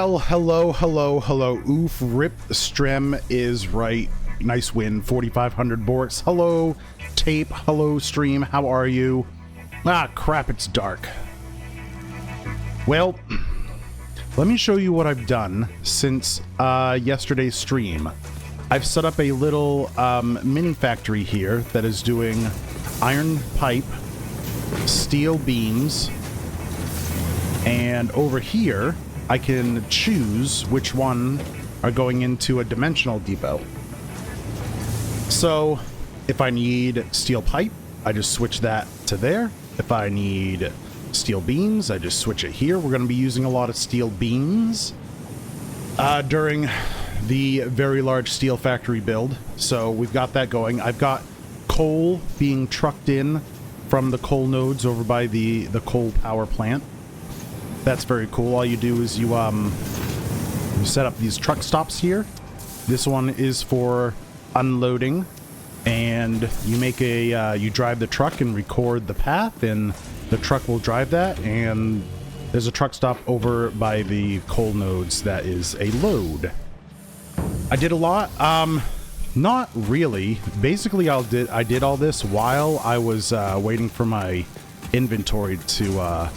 Well, hello, hello, hello. Oof, rip, Strem is right. Nice win, 4,500 Boris. Hello, tape. Hello, stream. How are you? Ah, crap, it's dark. Well, let me show you what I've done since yesterday's stream. I've set up a little mini factory here that is doing iron pipe, steel beams, and over here I can choose which one are going into a dimensional depot. So if I need steel pipe, I just switch that to there. If I need steel beams, I just switch it here. We're going to be using a lot of steel beams during the very large steel factory build. So we've got that going. I've got coal being trucked in from the coal nodes over by the coal power plant. That's very cool. All you do is you set up these truck stops here. This one is for unloading, and you make a you drive the truck and record the path, and the truck will drive that. And there's a truck stop over by the coal nodes that is a load. I did a lot. Not really. Basically, I did all this while I was waiting for my inventory to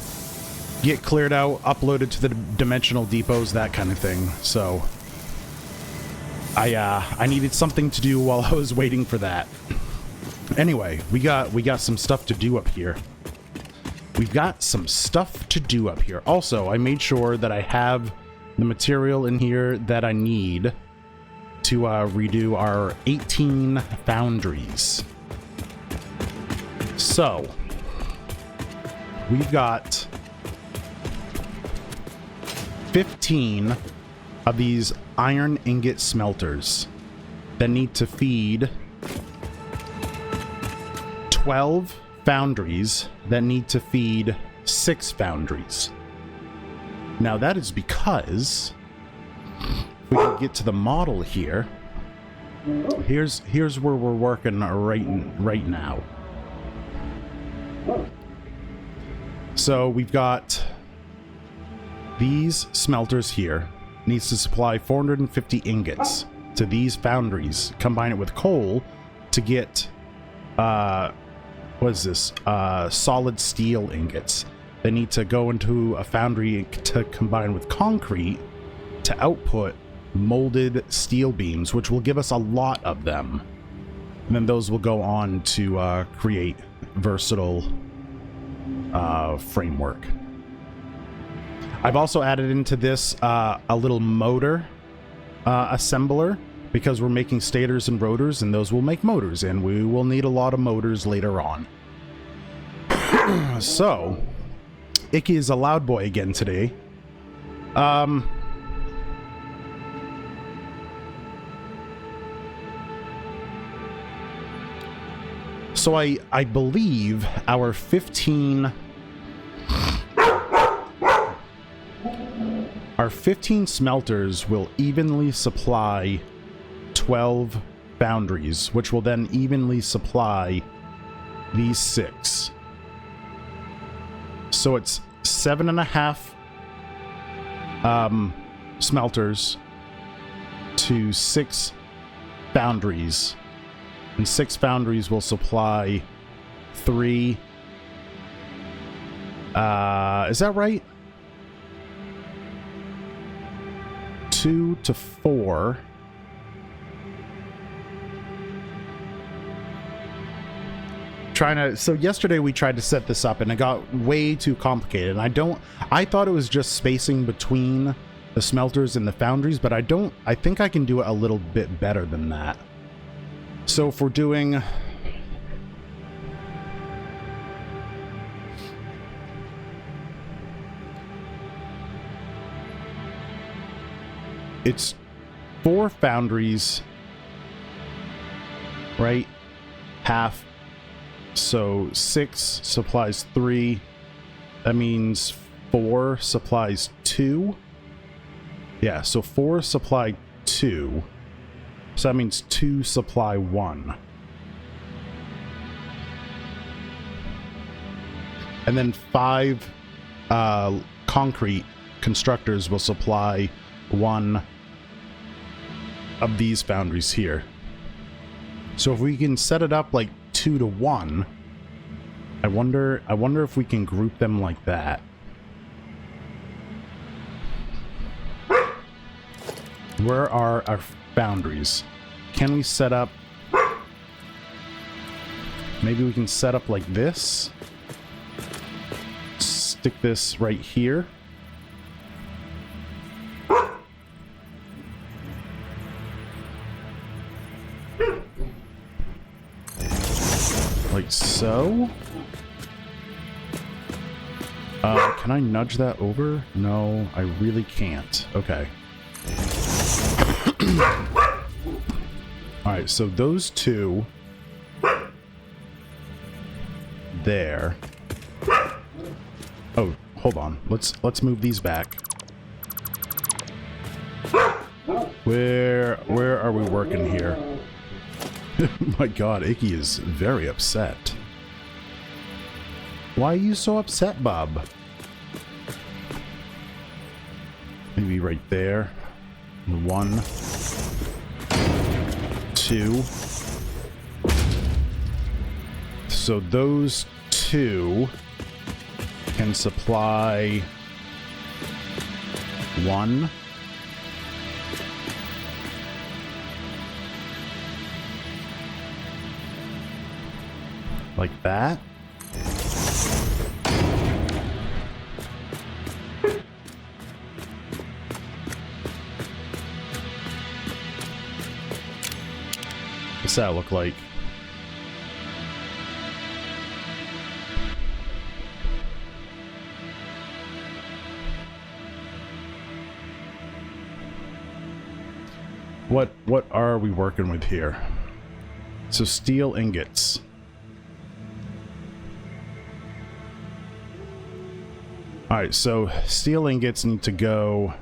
get cleared out, uploaded to the dimensional depots, that kind of thing. So I needed something to do while I was waiting for that. Anyway, we got some stuff to do up here. We've got some stuff to do up here. Also, I made sure that I have the material in here that I need to redo our 18 foundries. So we've got 15 of these iron ingot smelters that need to feed 12 foundries that need to feed 6 foundries. Now that is because we can get to the model here. Here's where we're working right now. So we've got these smelters here. Needs to supply 450 ingots to these foundries. Combine it with coal to get what is this? Solid steel ingots. They need to go into a foundry to combine with concrete to output molded steel beams, which will give us a lot of them. And then those will go on to create versatile framework. I've also added into this a little motor assembler, because we're making stators and rotors, and those will make motors, and we will need a lot of motors later on. So, Icky is a loud boy again today. So I believe our 15 smelters will evenly supply 12 foundries, which will then evenly supply these 6. So it's 7.5 smelters to 6 foundries. And 6 foundries will supply 3. Is that right? 2 to 4. So yesterday we tried to set this up and it got way too complicated. And I thought it was just spacing between the smelters and the foundries, but I think I can do it a little bit better than that. So if we're doing it's 4 foundries, right? Half. So 6 supplies 3. That means 4 supplies 2. Yeah, so 4 supply 2. So that means 2 supply 1. And then 5 concrete constructors will supply one of these foundries here. So if we can set it up like 2 to 1, I wonder if we can group them like that. Where are our foundries? Can we set up... Maybe we can set up like this. Stick this right here. Like so. Can I nudge that over? No, I really can't. Okay. Alright, so those two there. Oh, hold on. Let's move these back. Where are we working here? My god, Icky is very upset. Why are you so upset, Bob? Maybe right there. 1, 2. So those two can supply 1. Like that. What's that look like? What are we working with here? So steel ingots. Alright, so steel ingots need to go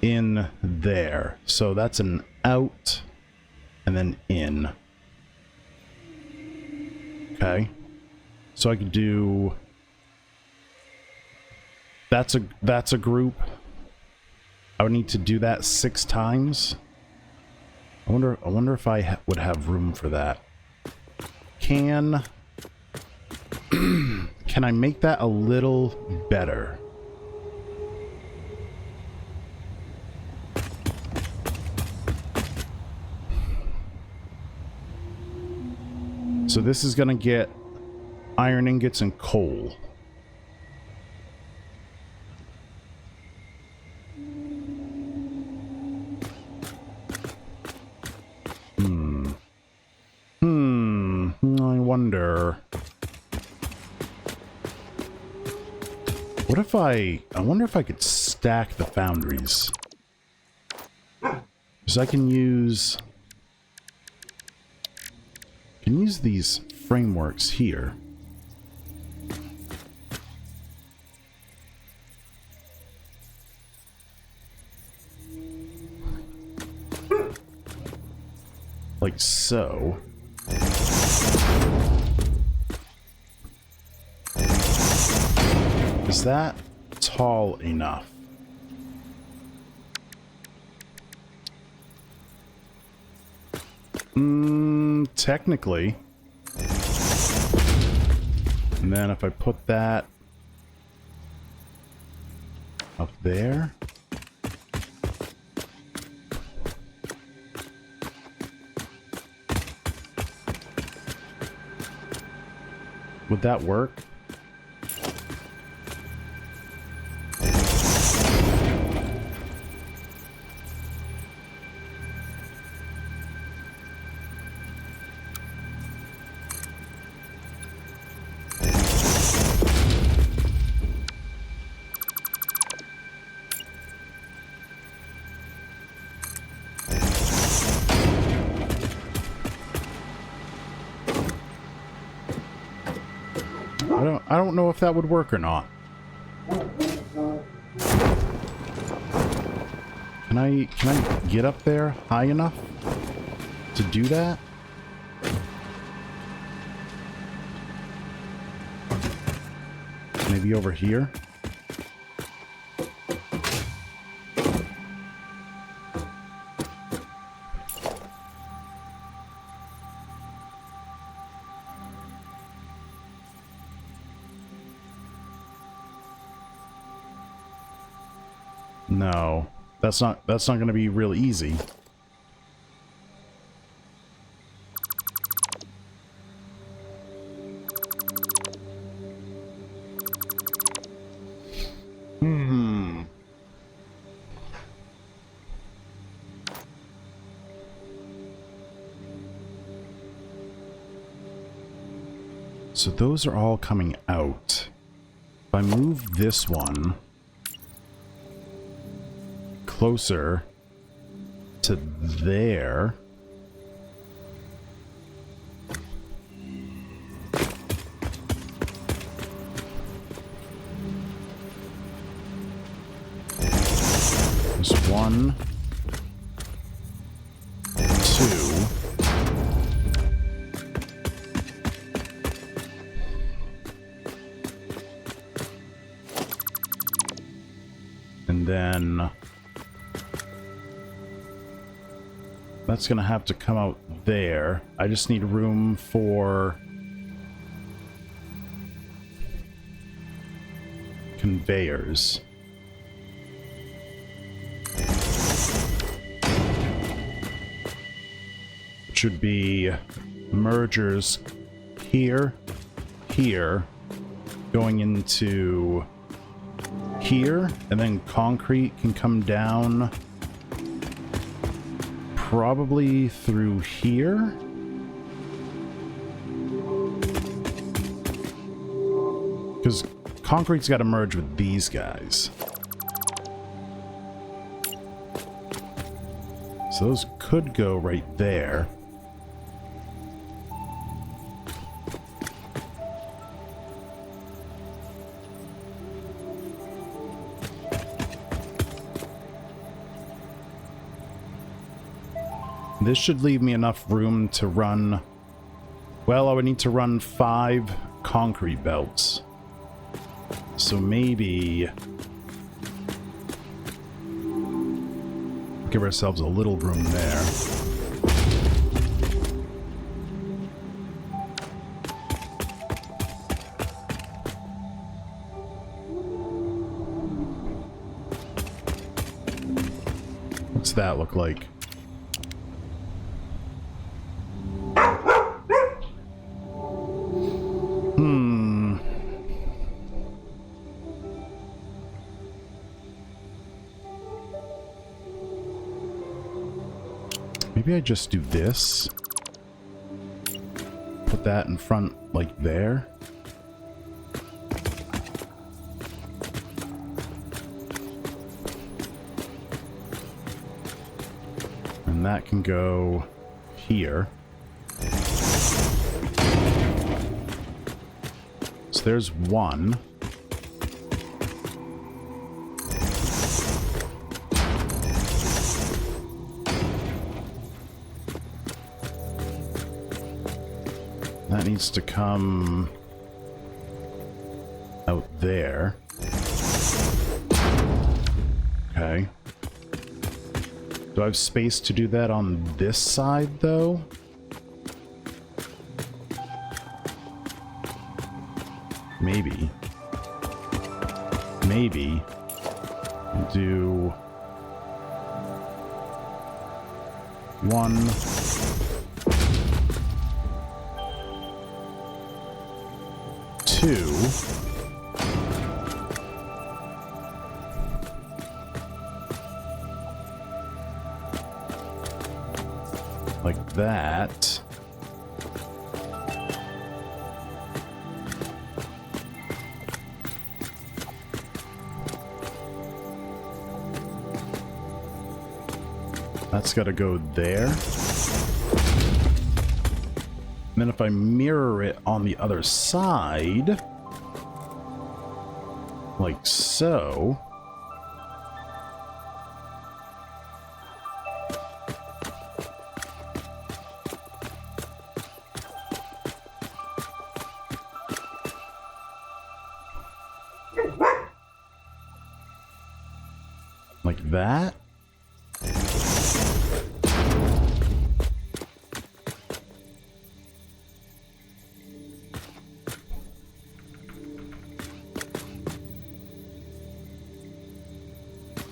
in there. So that's an out and then in. Okay. So I could do... That's a group. I would need to do that 6 times. I wonder if I would have room for that. Can I make that a little better? So this is gonna get iron ingots and coal. I wonder. What if I wonder if I could stack the foundries. Because I can use these frameworks here. Like so. Is that tall enough? Technically. And then if I put that up there. Would that work? I don't know if that would work or not. Can I get up there high enough to do that? Maybe over here? No, that's not going to be real easy. So those are all coming out. If I move this one closer to there, there's 1, 2. And then that's going to have to come out there. I just need room for conveyors. It should be mergers here, here, going into here, and then concrete can come down probably through here. Because concrete's got to merge with these guys. So those could go right there. This should leave me enough room to run... Well, I would need to run 5 concrete belts. So maybe... give ourselves a little room there. What's that look like? Maybe I just do this. Put that in front, like there. And that can go here. So there's 1. That needs to come out there. Okay. Do I have space to do that on this side, though? Maybe. Maybe. Do 1... 2. Like that. That's got to go there. And then if I mirror it on the other side, like so, like that.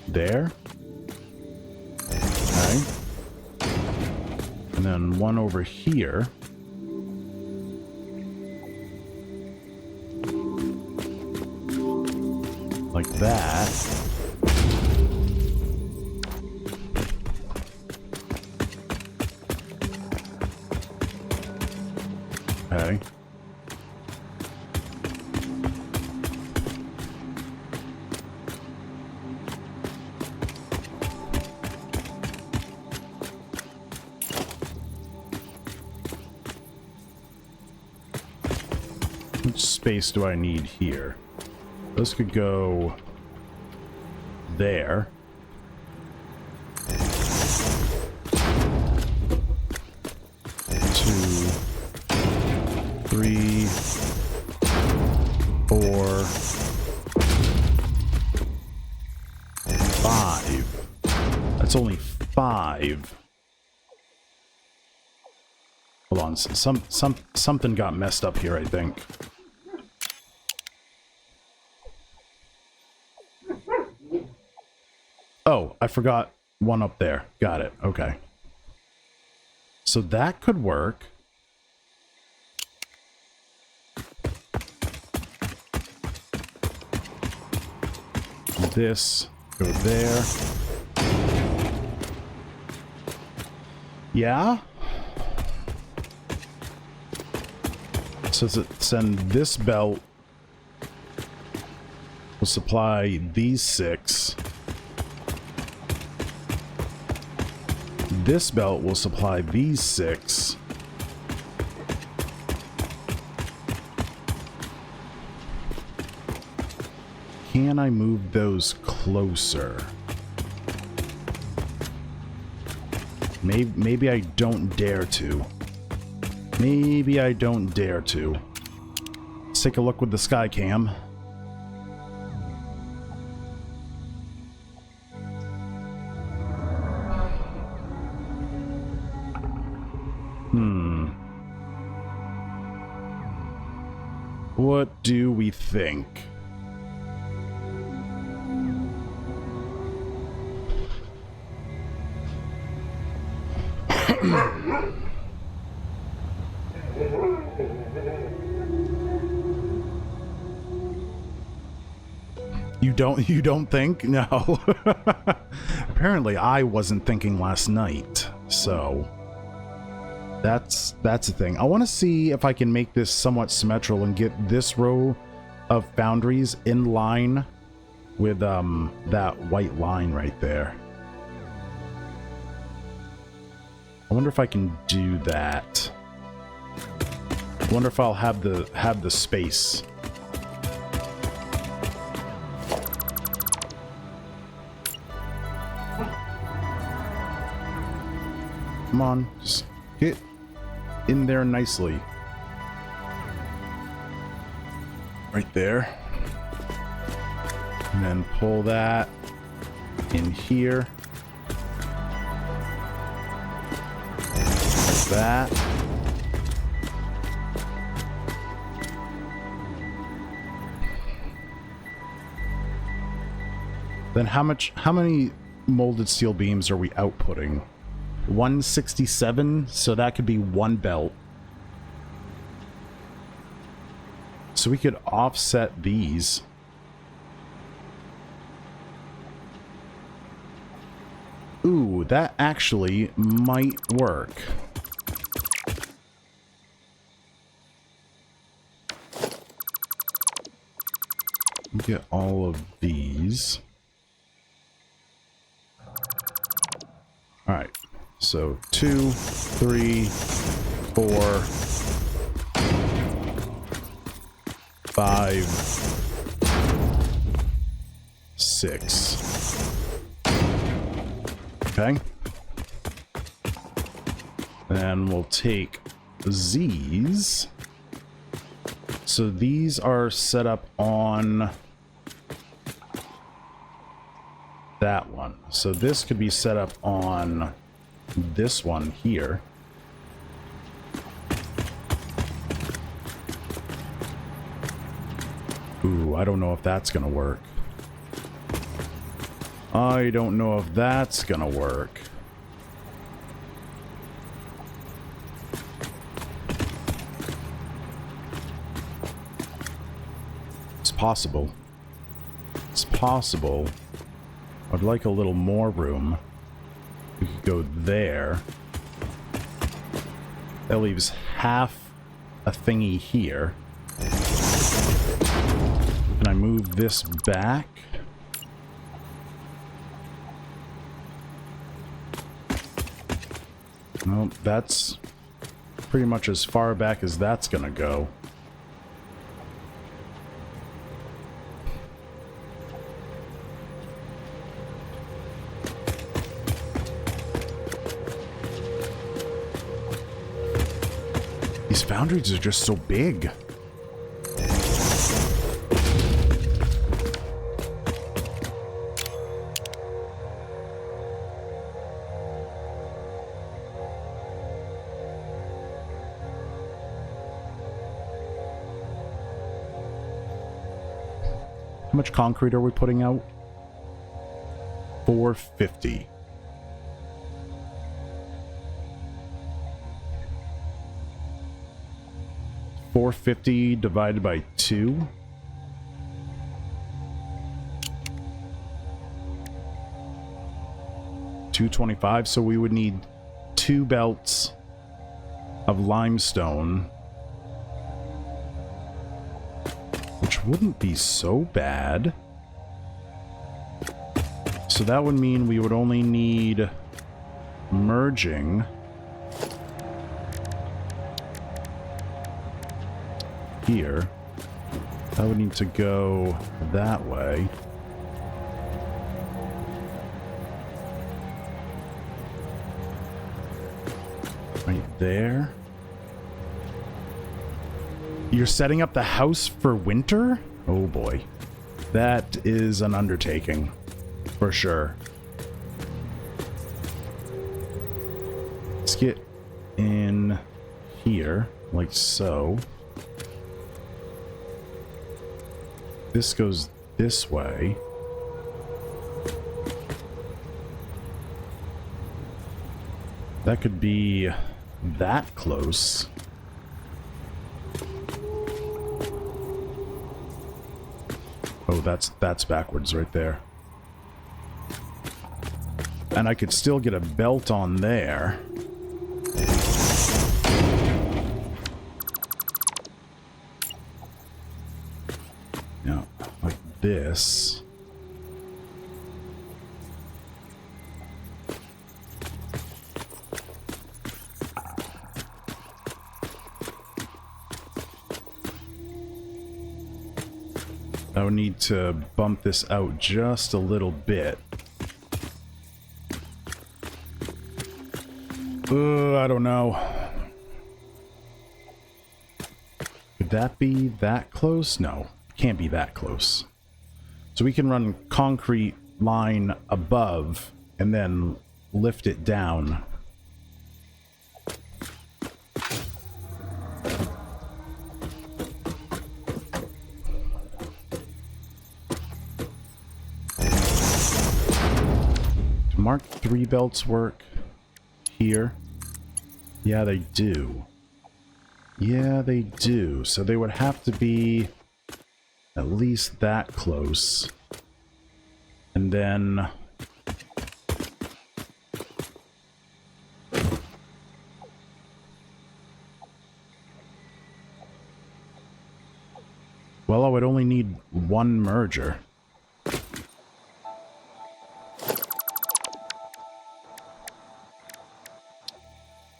there. Okay. And then one over here. Like that. Okay. Which space do I need here? This could go there. 3, 4, 5. That's only 5. Hold on, something got messed up here, I think. Oh, I forgot one up there. Got it. Okay. So that could work. This, go there. Yeah. So send this belt will supply these 6. This belt will supply these 6. Can I move those closer? Maybe I don't dare to. Maybe I don't dare to. Let's take a look with the sky cam. What do we think? You don't think? No. Apparently I wasn't thinking last night. So that's the thing. I want to see if I can make this somewhat symmetrical and get this row of foundries in line with that white line right there. I wonder if I can do that. I wonder if I'll have the space. Come on, just get in there nicely. Right there. And then pull that in here. Like that. Then how many molded steel beams are we outputting? 167, so that could be one belt. So we could offset these. Ooh, that actually might work. Get all of these. All right. So 2, 3, 4, 5, 6. Okay. Then we'll take these. So these are set up on that one. So this could be set up on this one here. Ooh, I don't know if that's gonna work. I don't know if that's gonna work. It's possible. It's possible. I'd like a little more room. We could go there. That leaves half a thingy here. Can I move this back? No, that's pretty much as far back as that's gonna go. These foundries are just so big. How much concrete are we putting out? 450. $450 divided by 2. $225, so we would need 2 belts of limestone, which wouldn't be so bad. So that would mean we would only need merging here. That would need to go that way. Right there. You're setting up the house for winter? Oh boy. That is an undertaking. For sure. Let's get in here, like so. This goes this way. That could be that close. Oh, that's backwards right there. And I could still get a belt on there. Now, like this. I would need to bump this out just a little bit. I don't know. Could that be that close? No, can't be that close. So we can run concrete line above and then lift it down. Do Mark III belts work here? Yeah, they do. Yeah, they do. So they would have to be at least that close. And then... well, I would only need one merger.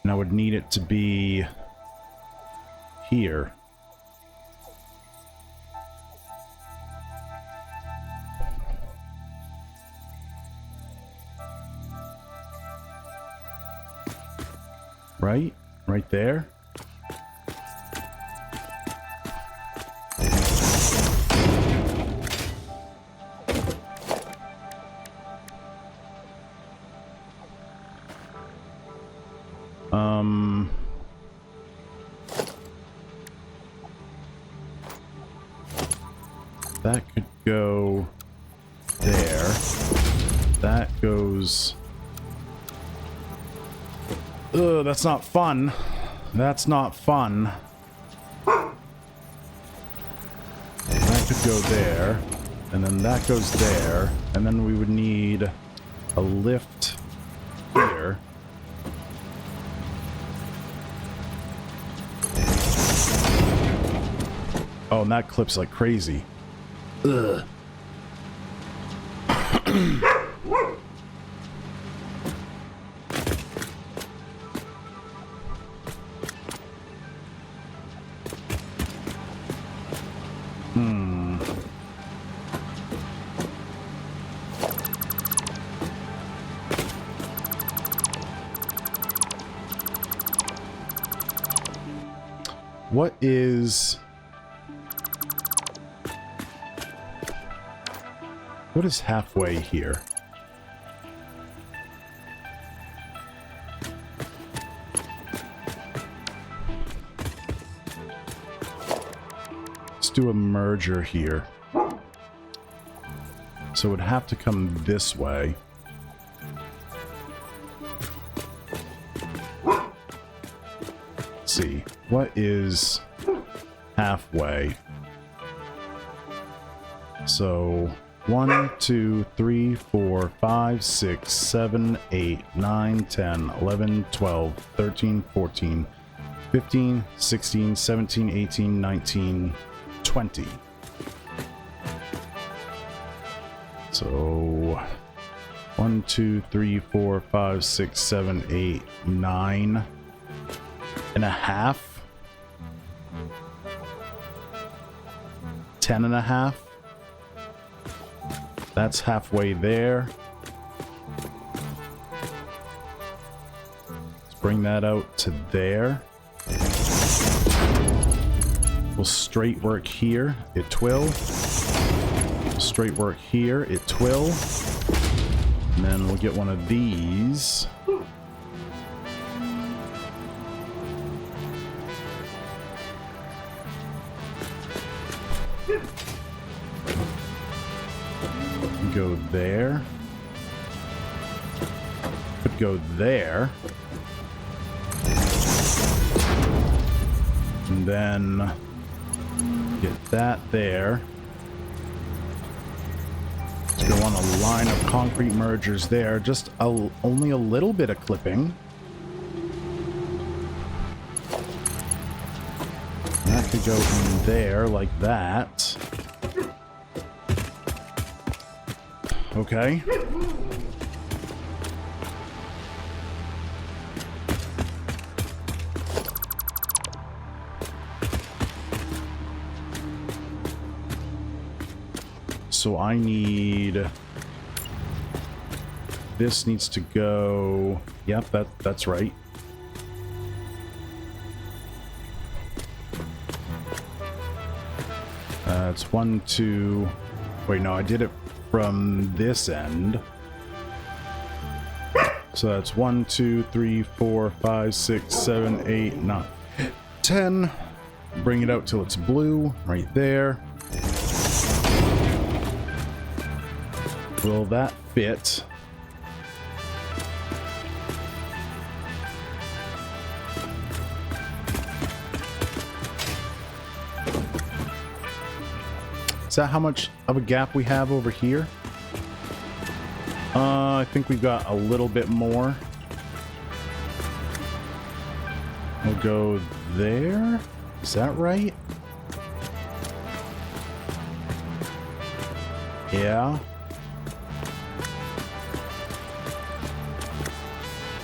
And I would need it to be here. Right? Right there? That could go there. that goes... Ugh, that's not fun. That's not fun. That could go there. And then that goes there. And then we would need a lift here. Oh, and that clips like crazy. Ugh. What is halfway here? Let's do a merger here. So it would have to come this way. Let's see. What is halfway? So 1, 2, 3, 4, 5, 6, 7, 8, 9, 10, 11, 12, 13, 14, 15, 16, 17, 18, 19, 20. So 1, 2, 3, 4, 5, 6, 7, 8, 9 and a half. 10 and a half. That's halfway there. Let's bring that out to there. We'll straight work here. It twill. Straight work here. It twill. And then we'll get one of these. Go there. Could go there. And then get that there. Let's go on a line of concrete mergers there. Just only a little bit of clipping. And that could go in there like that. Okay. So I need... This needs to go... Yep, that's right. It's 1, 2... Wait, no, I did it from this end. So that's 1, 2, 3, 4, 5, 6, 7, 8, 9, 10. Bring it out till it's blue, right there. Will that fit? Is that how much of a gap we have over here? I think we've got a little bit more. We'll go there. Is that right? Yeah.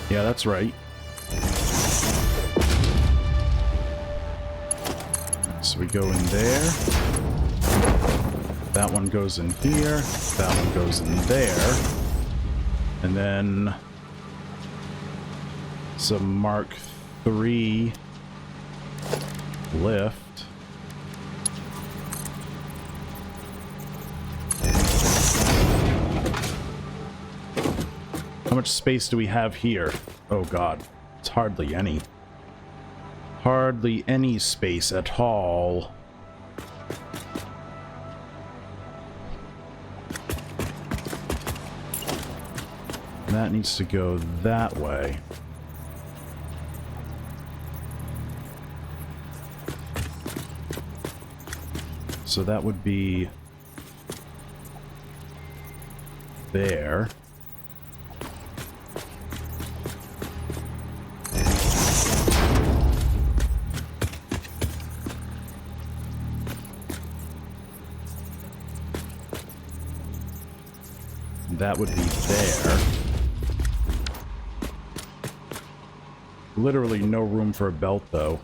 Yeah, that's right. So we go in there. That one goes in here. That one goes in there. And then some Mark III lift. How much space do we have here? Oh god, it's hardly any. Hardly any space at all. That needs to go that way. So that would be there. That would be there. Literally no room for a belt, though.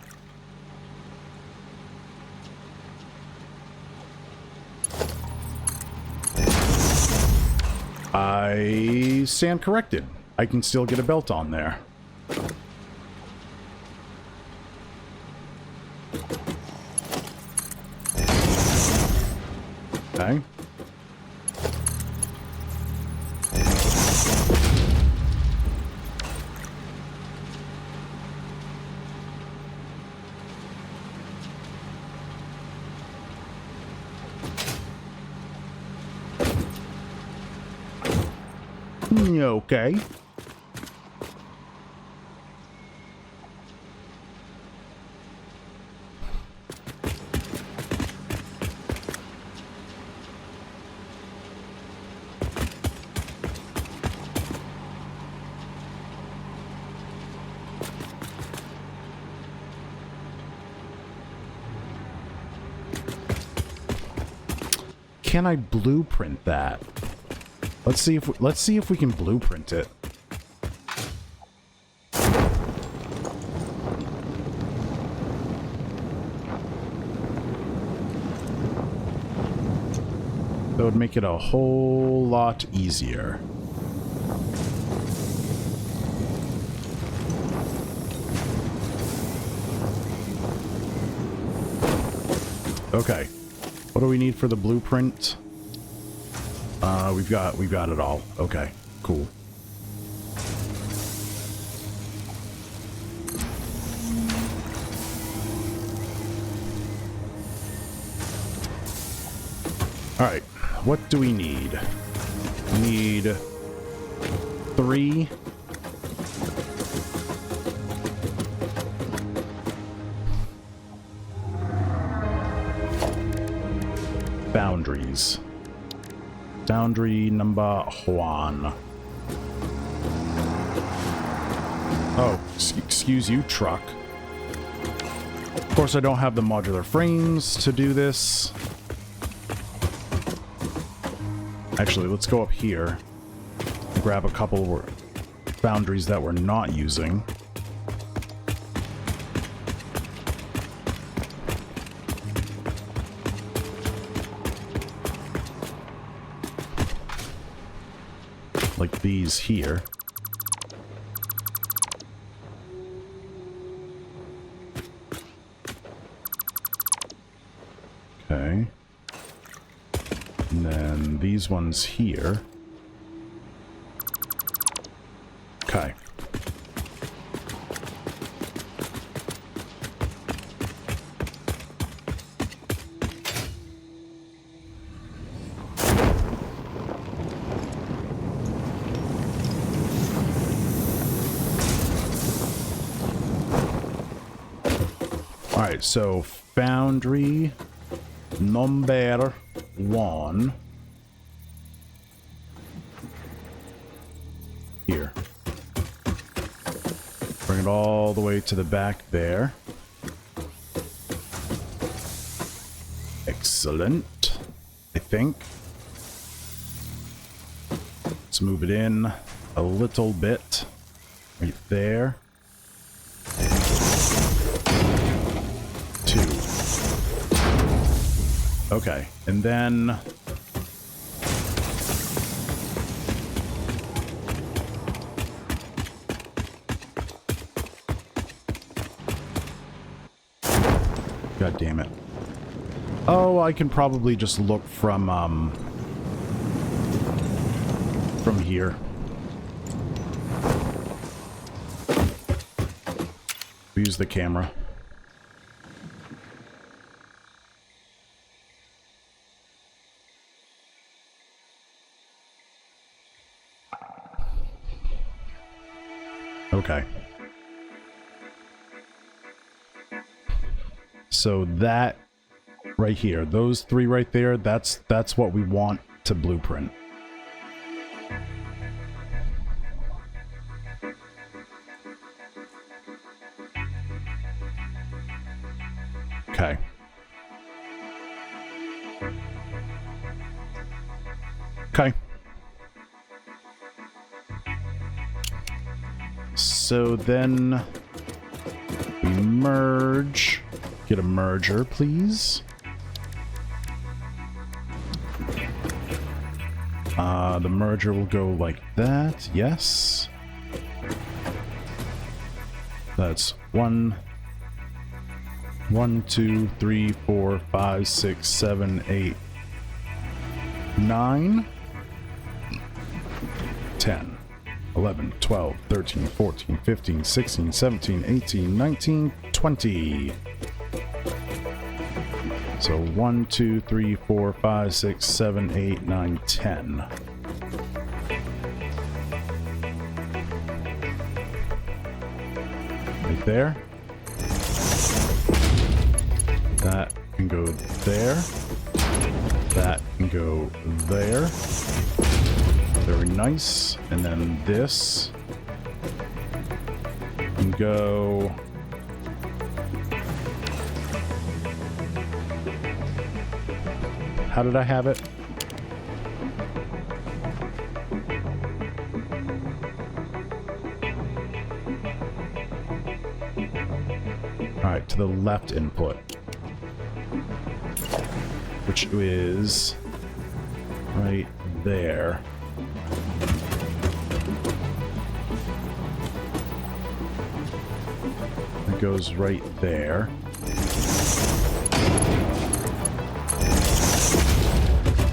I stand corrected. I can still get a belt on there. Okay. Okay. Can I blueprint that? Let's see if we can blueprint it. That would make it a whole lot easier. Okay. What do we need for the blueprint? We've got it all. Okay, cool. All right. What do we need? We need 3. Boundaries. Boundary number 1. Oh, excuse you, truck. Of course, I don't have the modular frames to do this. Actually, let's go up here and grab a couple boundaries that we're not using. Like these here. Okay. And then these ones here. Okay. Alright, so boundary number 1. Here. Bring it all the way to the back there. Excellent, I think. Let's move it in a little bit. Right there. 2. Okay, and then... God damn it. Oh, I can probably just look from here. We use the camera. Okay. So that right here, those three right there, that's what we want to blueprint. Okay. Okay. So then we merge. Get a merger, please. The merger will go like that. Yes. That's 1, 2, 3, 4, 5, 6, 7, 8, 9, 10, 11, 12, 13, 14, 15, 16, 17, 18, 19, 20. So 1, 2, 3, 4, 5, 6, 7, 8, 9, 10. Right there. That can go there. That can go there. Very nice. And then this can go... How did I have it? Alright, to the left input. Which is right there. It goes right there.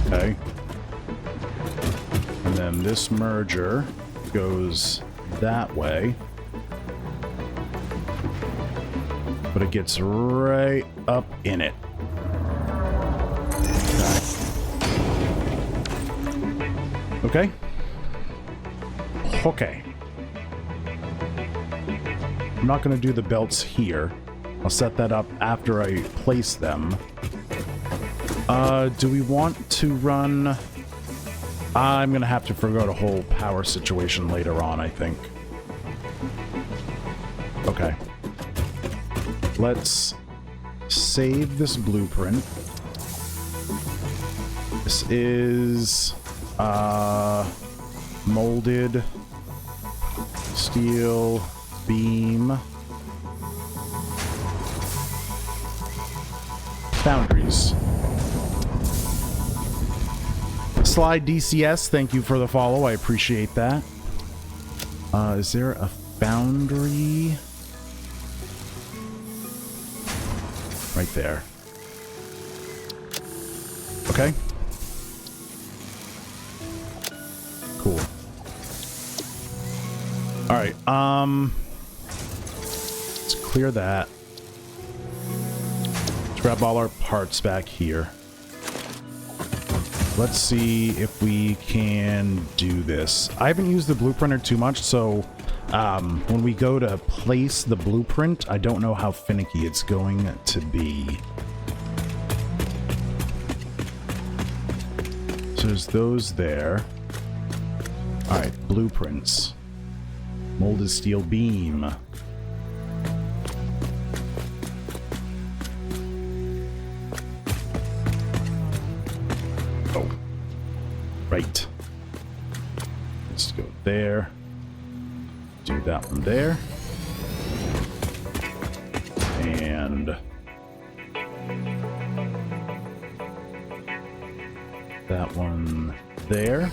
Okay. And then this merger goes that way. But it gets right up in it. Okay. Okay. I'm not going to do the belts here. I'll set that up after I place them. Do we want to run... I'm going to have to forgo the whole power situation later on, I think. Okay. Let's save this blueprint. This is... molded steel beam foundries. Slide DCS, thank you for the follow. I appreciate that. Is there a foundry? Right there. Okay. Cool. All right. Let's clear that. Let's grab all our parts back here. Let's see if we can do this. I haven't used the blueprinter too much, so when we go to place the blueprint, I don't know how finicky it's going to be. So there's those there. All right, blueprints. Molded steel beam. Oh, right. Let's go there. Do that one there. And that one there.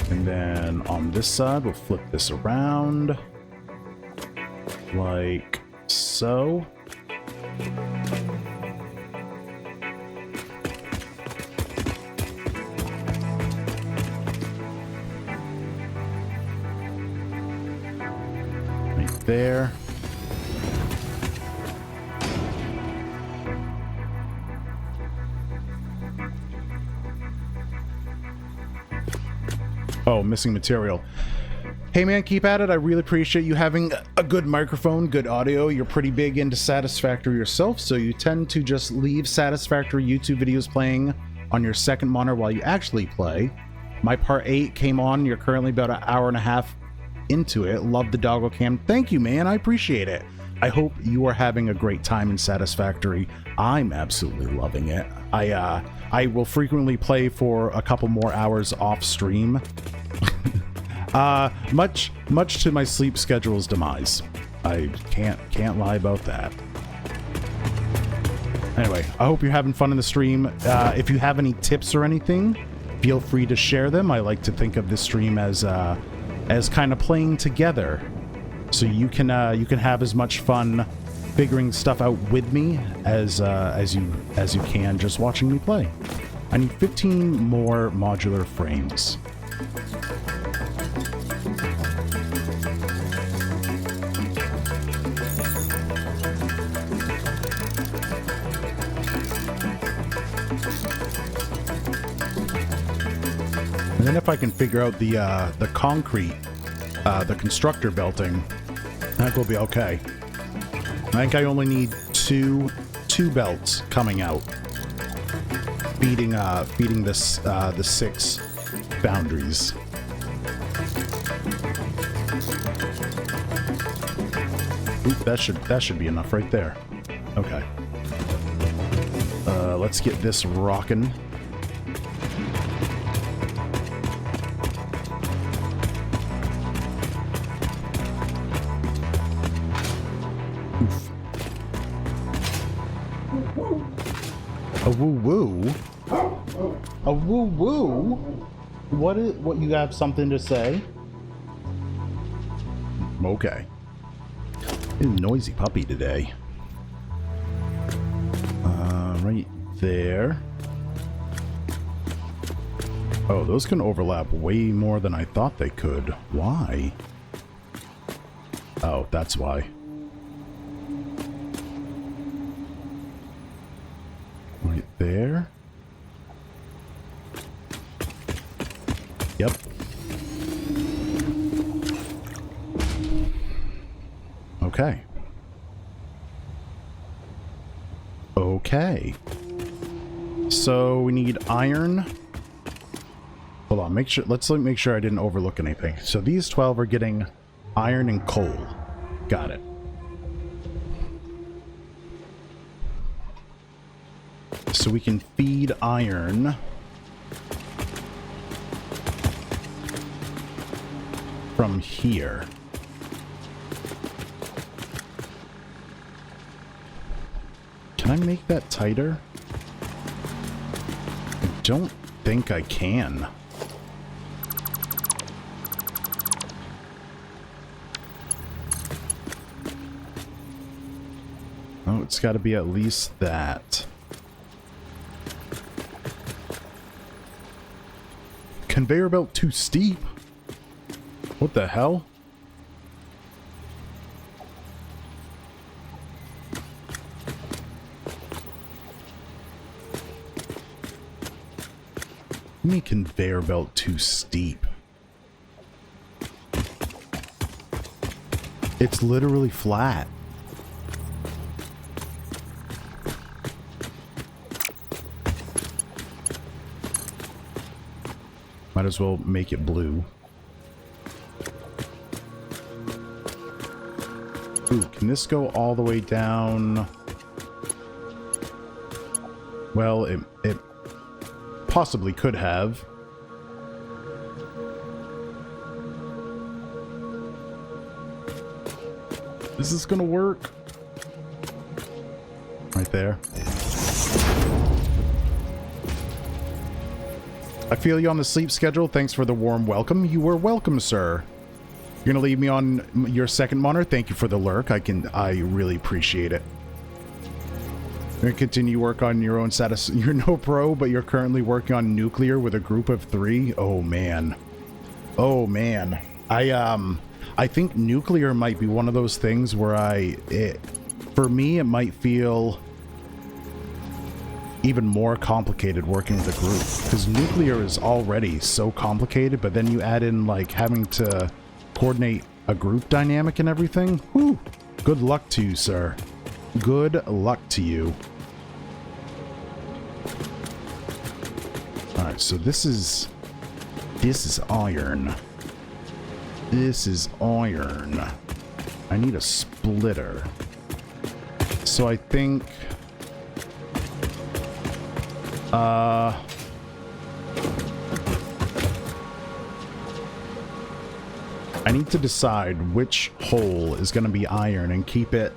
And then on this side, we'll flip this around like so. Right there. Oh, missing material. Hey man, keep at it. I really appreciate you having a good microphone, good audio. You're pretty big into Satisfactory yourself, so you tend to just leave Satisfactory YouTube videos playing on your second monitor while you actually play. My part 8 came on. You're currently about an hour and a half into it. Love the doggo cam. Thank you, man. I appreciate it. I hope you are having a great time in Satisfactory. I'm absolutely loving it. I will frequently play for a couple more hours off stream. Much to my sleep schedule's demise. I can't lie about that. Anyway, I hope you're having fun in the stream. If you have any tips or anything, feel free to share them. I like to think of this stream as kind of playing together, so you can have as much fun figuring stuff out with me as you can just watching me play. I need 15 more modular frames. And then if I can figure out the concrete, the constructor belting, that will be okay. I think I only need two belts coming out, feeding this the 6 boundaries. Oop, that should be enough right there. Okay. Let's get this rocking. A woo-woo? A woo-woo? What you have something to say? Okay. He's a noisy puppy today. Right there. Oh, those can overlap way more than I thought they could. Why? Oh, that's why. Right there. Yep. Okay. Okay. So we need iron. Hold on, let's make sure I didn't overlook anything. So these 12 are getting iron and coal. Got it. So we can feed iron from here. Can I make that tighter? I don't think I can. Oh, it's got to be at least that. Conveyor belt too steep? What the hell? What do you mean conveyor belt too steep? It's literally flat. Might as well make it blue. Ooh, can this go all the way down? Well, it possibly could have. Is this gonna work? Right there. I feel you on the sleep schedule. Thanks for the warm welcome. You were welcome, sir. You're gonna leave me on your second monitor. Thank you for the lurk. I really appreciate it. You're gonna continue work on your own status. You're no pro, but you're currently working on nuclear with a group of 3. Oh man. Oh man. I think nuclear might be one of those things where for me it might feel even more complicated working with a group. Because nuclear is already so complicated, but then you add in, like, having to coordinate a group dynamic and everything. Whew! Good luck to you, sir. Good luck to you. Alright, so this is iron. This is iron. I need a splitter. So I think... I need to decide which hole is going to be iron and keep it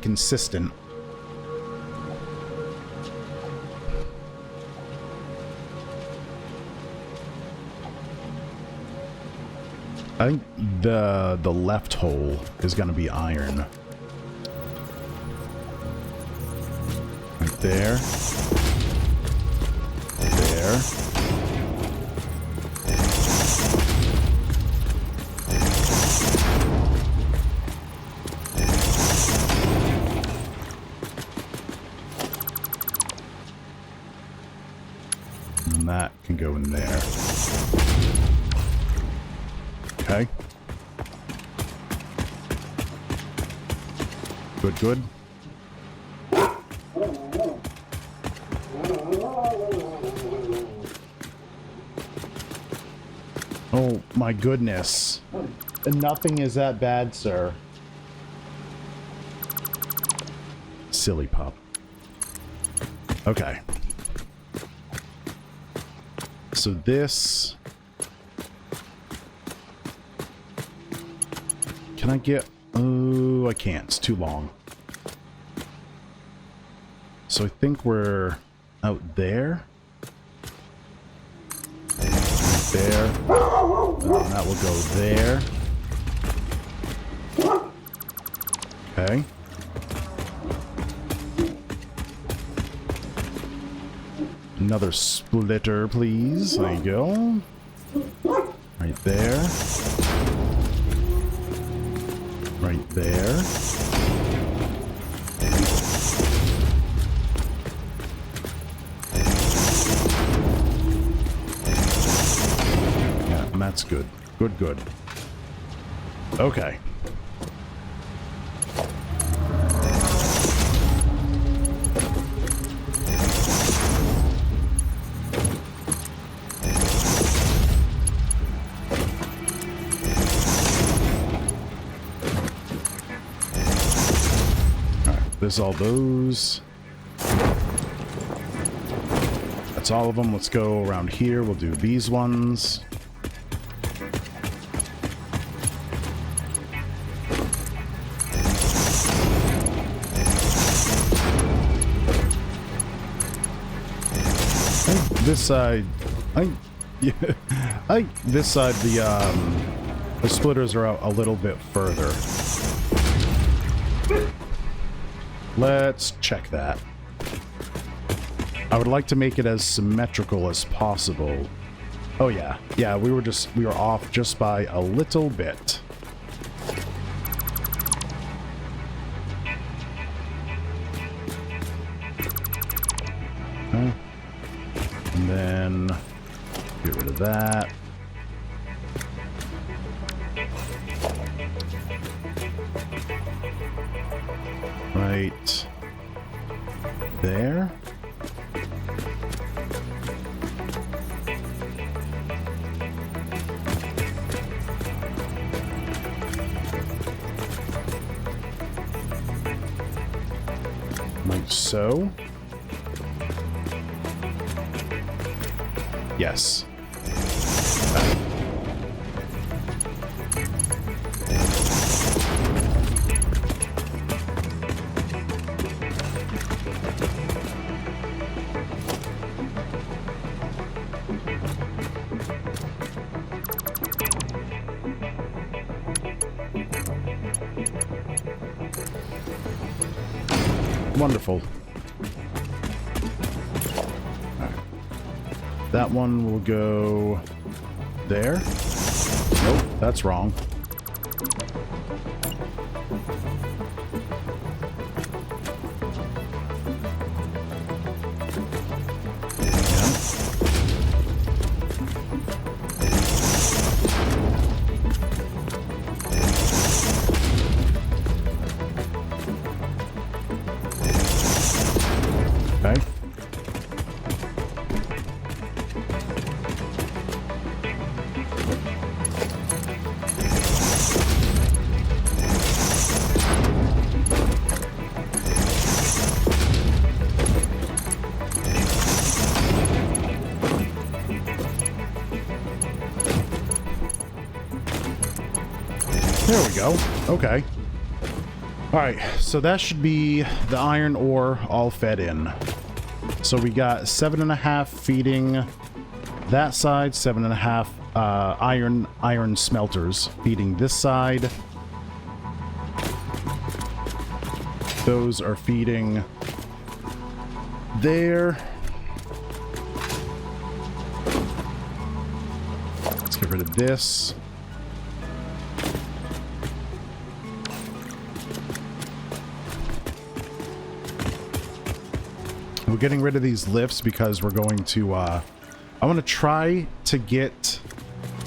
consistent. I think the left hole is going to be iron. Right there. There. And that can go in there. Okay. Good, good. Oh my goodness. Nothing is that bad, sir. Silly pup. Okay. So this... Can I get... Oh, I can't. It's too long. So I think we're out there. There. And then that will go there. Okay. Another splitter, please. There you go. Right there. Right there. Yeah, and that's good. Good, good. Okay. There's all those. That's all of them. Let's go around here. We'll do these ones. This side, yeah, this side, the splitters are out a little bit further. Let's check that. I would like to make it as symmetrical as possible. Oh yeah, yeah, we were off just by a little bit. Okay. And then get rid of that. Right there. Like so. Yes. Wonderful. All right. That one will go there. Nope, that's wrong. There we go. Okay. Alright, so that should be the iron ore all fed in. So we got 7.5 feeding that side, 7.5 iron smelters feeding this side. Those are feeding there. Let's get rid of this. We're getting rid of these lifts because we're going to, I want to try to get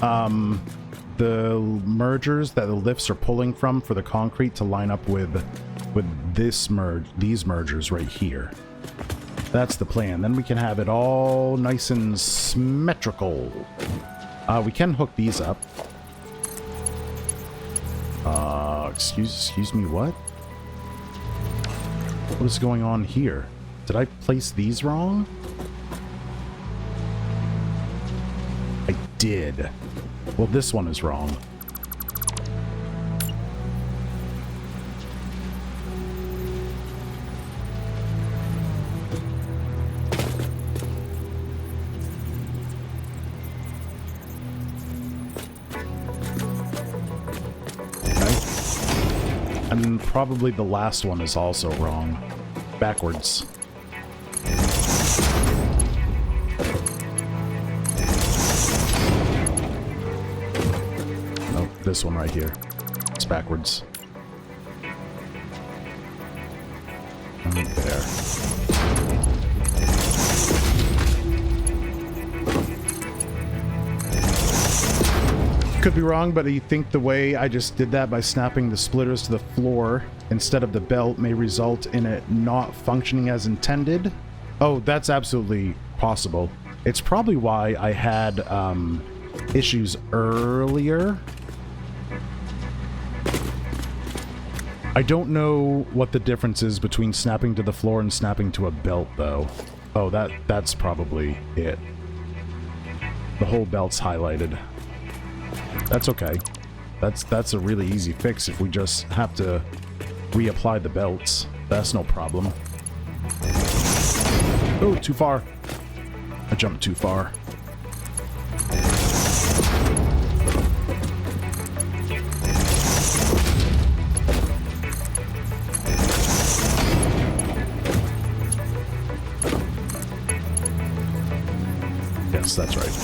the mergers that the lifts are pulling from for the concrete to line up with these mergers right here. That's the plan. Then we can have it all nice and symmetrical. We can hook these up. Excuse me, what? What is going on here? Did I place these wrong? I did. Well, this one is wrong. And probably the last one is also wrong. Backwards. Nope, this one right here. It's backwards. And there. Could be wrong, but I think the way I just did that by snapping the splitters to the floor instead of the belt may result in it not functioning as intended. Oh, that's absolutely possible. It's probably why I had issues earlier. I don't know what the difference is between snapping to the floor and snapping to a belt, though. Oh, that's probably it. The whole belt's highlighted. That's okay. That's a really easy fix if we just have to reapply the belts. That's no problem. Oh, too far. I jumped too far. Yes, that's right.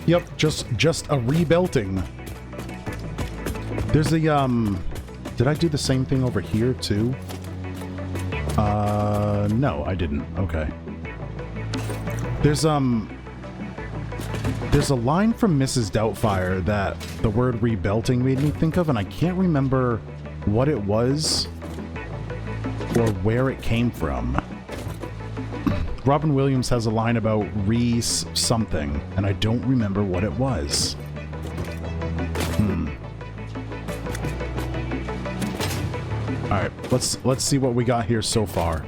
Yep, just a rebelting. There's a did I do the same thing over here too? No, I didn't. Okay. There's a line from Mrs. Doubtfire that the word rebelting made me think of, and I can't remember what it was or where it came from. Robin Williams has a line about something, and I don't remember what it was. Alright, let's see what we got here so far.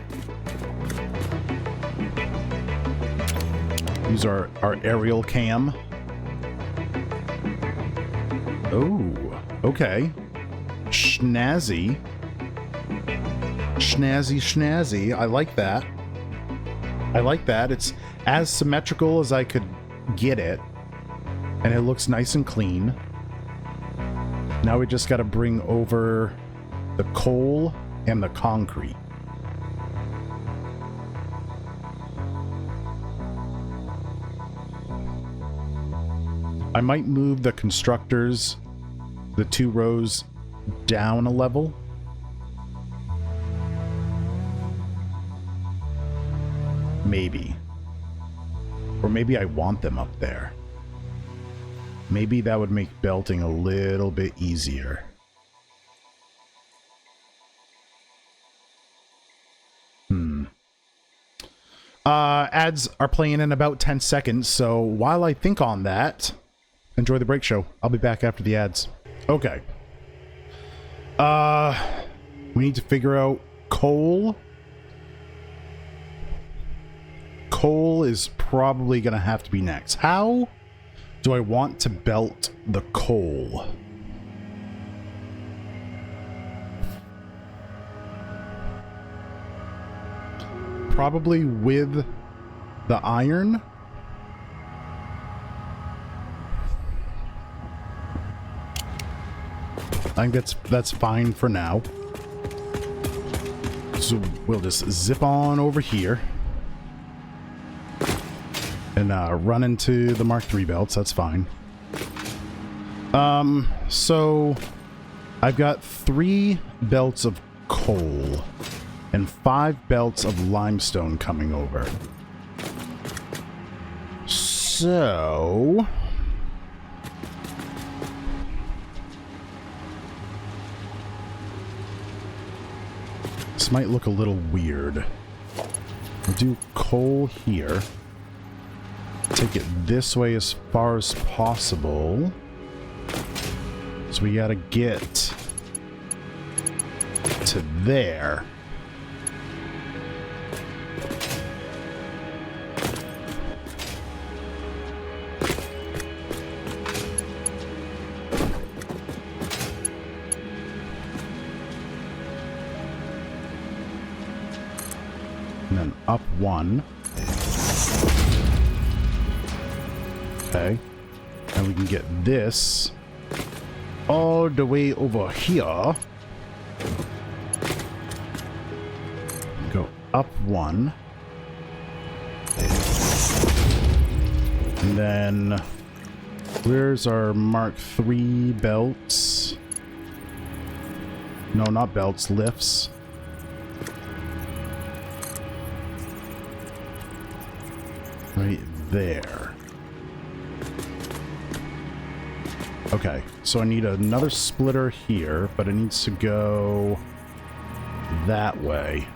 Use our aerial cam. Oh, okay. Schnazzy. Schnazzy. I like that. I like that. It's as symmetrical as I could get it. And it looks nice and clean. Now we just got to bring over the coal and the concrete. I might move the constructors, the 2 rows, down a level. Maybe. Or maybe I want them up there. Maybe that would make belting a little bit easier. Ads are playing in about 10 seconds, so while I think on that, enjoy the break show. I'll be back after the ads. Okay. We need to figure out coal. Coal is probably going to have to be next. How Do I want to belt the coal? Probably with the iron. I think that's fine for now. So we'll just zip on over here and run into the Mark III belts. That's fine. So I've got 3 belts of coal and 5 belts of limestone coming over. So this might look a little weird. We'll do coal here. Take it this way as far as possible. So we gotta get to there. And then up 1. Okay. And we can get this all the way over here. Go up 1. And then where's our Mark III belts? No, not belts, lifts. Right there. Okay, so I need another splitter here, but it needs to go that way.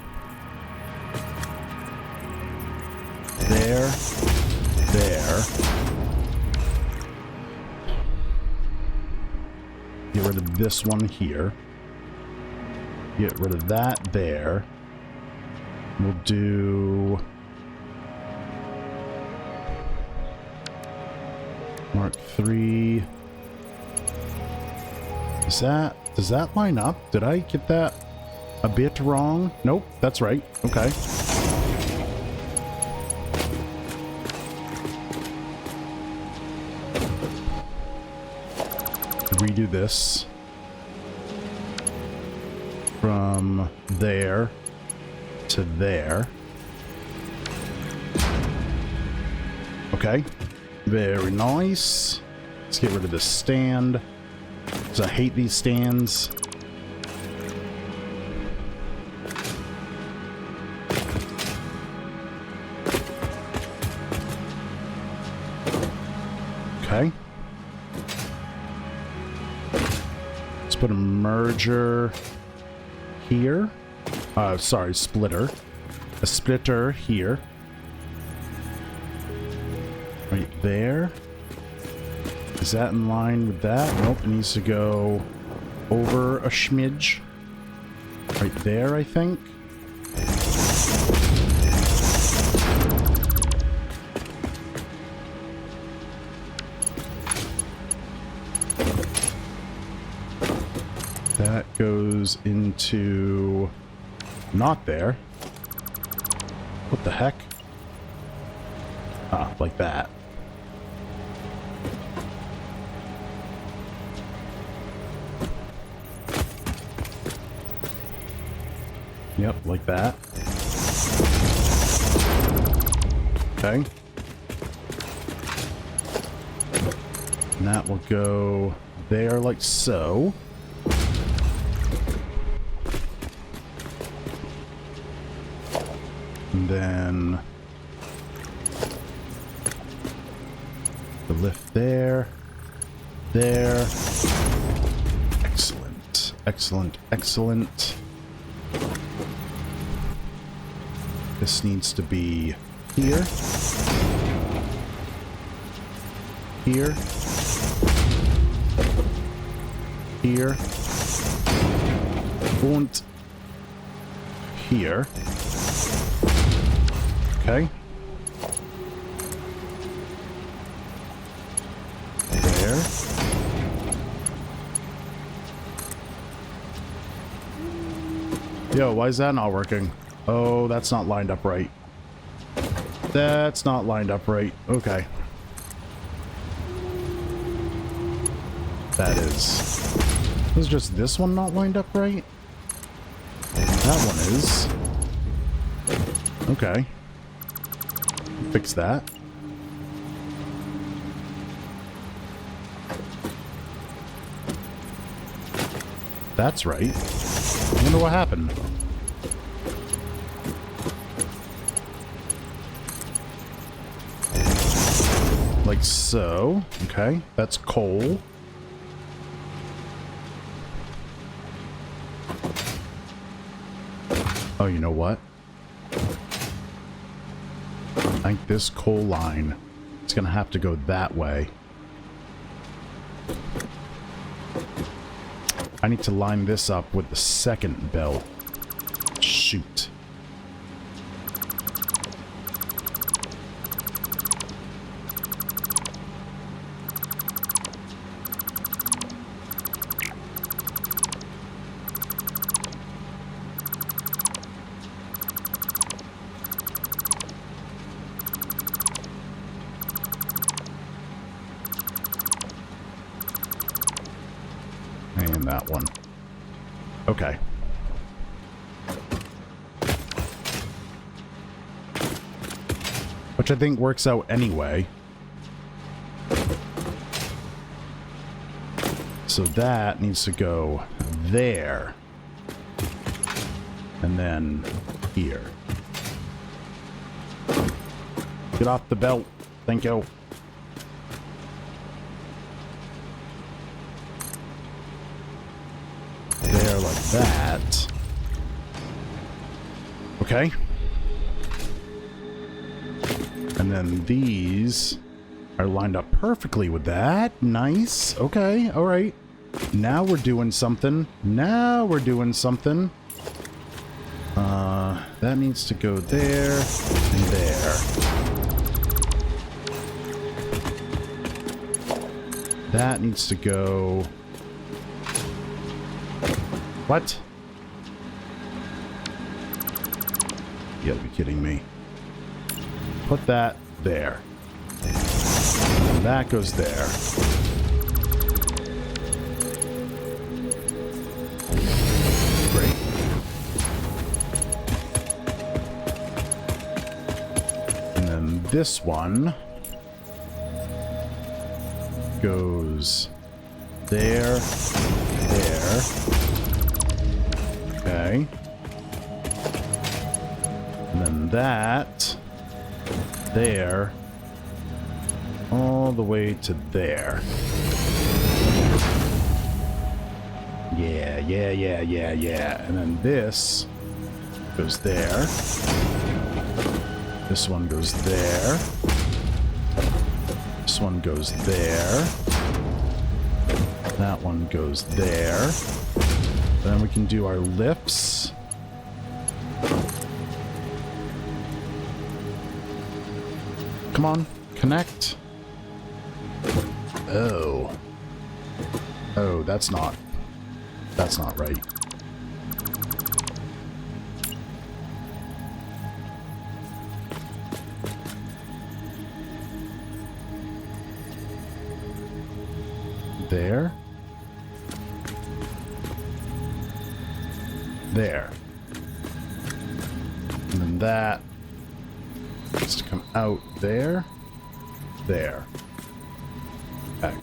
There. There. Get rid of this one here. Get rid of that there. We'll do Mark III. Does that line up? Did I get that a bit wrong? Nope, that's right. Okay. Redo this from there to there. Okay. Very nice. Let's get rid of this stand. Because I hate these stands. Okay. Let's put a merger here. Sorry, splitter. A splitter here. Right there. Is that in line with that? Nope, it needs to go over a smidge. Right there, I think. That goes into... not there. What the heck? Ah, like that. Yep, like that. Okay. And that will go there like so. And then the lift there. There. Excellent. Excellent. Excellent. This needs to be here. Here. Here. Und here. Okay. there. Yo, why is that not working? Oh, that's not lined up right. That's not lined up right. Okay. That is. Is just this one not lined up right? That one is. Okay. Fix that. That's right. I wonder what happened. Like so. Okay, that's coal. Oh, you know what? I think this coal line is going to have to go that way. I need to line this up with the second belt. Shoot. And that one. Okay. Which I think works out anyway. So that needs to go there. And then here. Get off the belt. Thank you. There like that. Okay. And then these are lined up perfectly with that. Nice. Okay. All right. Now we're doing something. Now we're doing something. That needs to go there and there. That needs to go... What? You gotta be kidding me. Put that there. And that goes there. Great. And then this one goes there, there. Okay. And then that, there, all the way to there. Yeah, yeah, yeah, yeah, yeah. And then this goes there. This one goes there. This one goes there. That one goes there. Then we can do our lifts. Come on, connect. Oh. Oh, that's not right. There. There. And then that needs to come out there. There. Okay.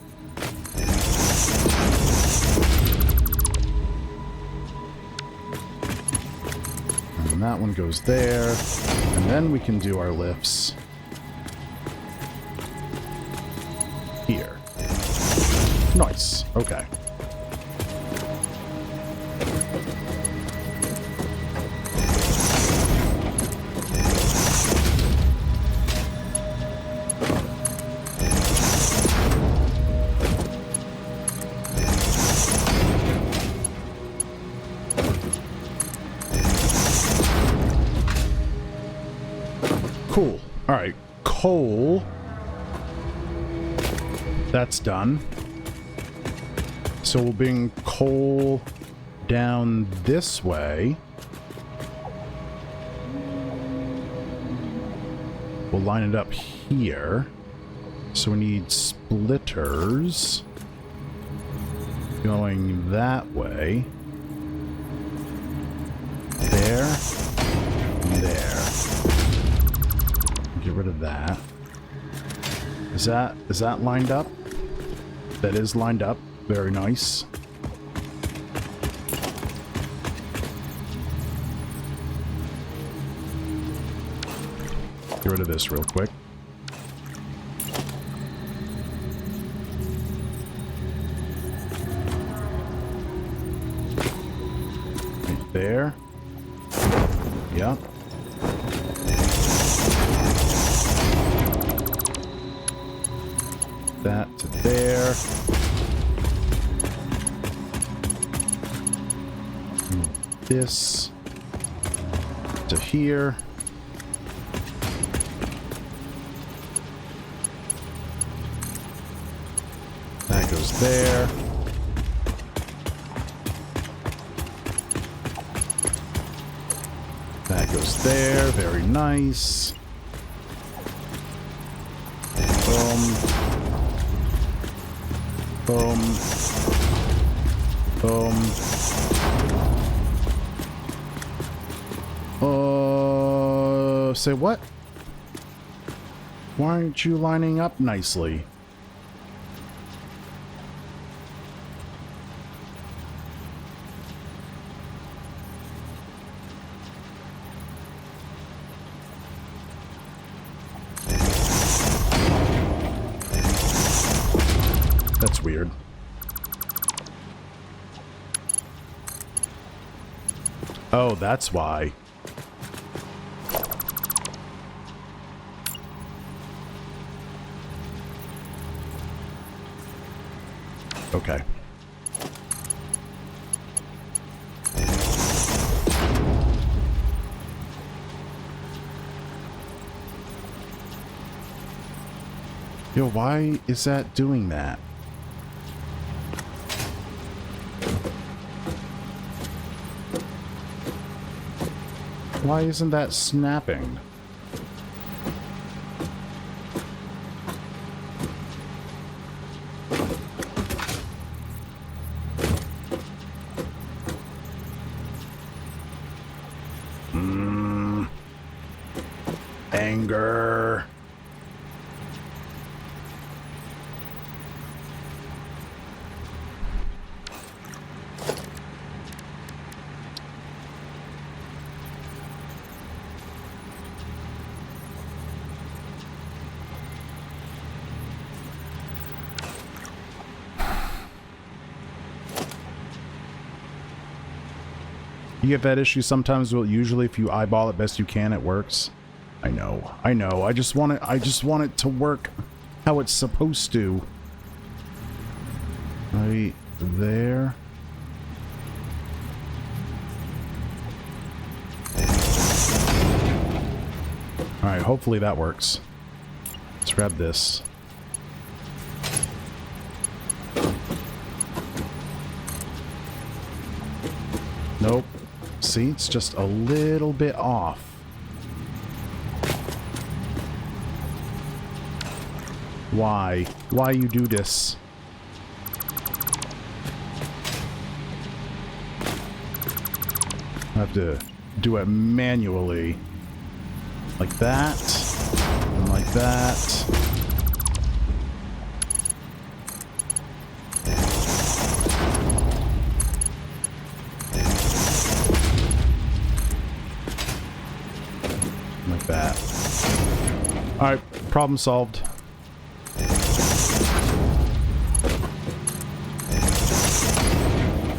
And that one goes there. And then we can do our lifts here. Nice. Okay. Cool. All right. Coal That's done. So we'll bring coal down this way. We'll line it up here. So we need splitters going that way. There. And there. Get rid of that. Is that lined up? That is lined up. Very nice. Get rid of this real quick. Right there. Yep. That to there. This to here. That goes there. That goes there. Very nice. Boom. Boom. Boom. Say what? Why aren't you lining up nicely? That's weird. Oh, that's why. Okay. Yo, why is that doing that? Why isn't that snapping? Anger. You get that issue sometimes. Well, usually if you eyeball it best you can, it works. I know. I just want it to work how it's supposed to. Right there. Alright, hopefully that works. Let's grab this. Nope. See, it's just a little bit off. Why? Why you do this? I have to do it manually. Like that. And like that. Like that. Alright, problem solved.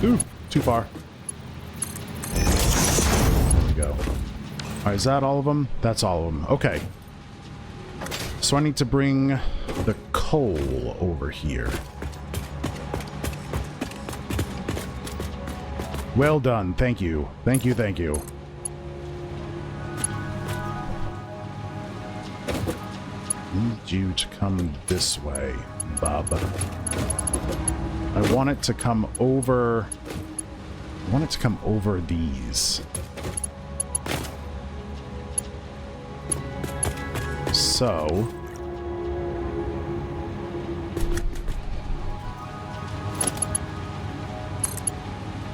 Ooh, too far. There we go. Alright, is that all of them? That's all of them. Okay. So I need to bring the coal over here. Well done. Thank you. Thank you, thank you. Need you to come this way, Bob. I want it to come over... I want it to come over these. So...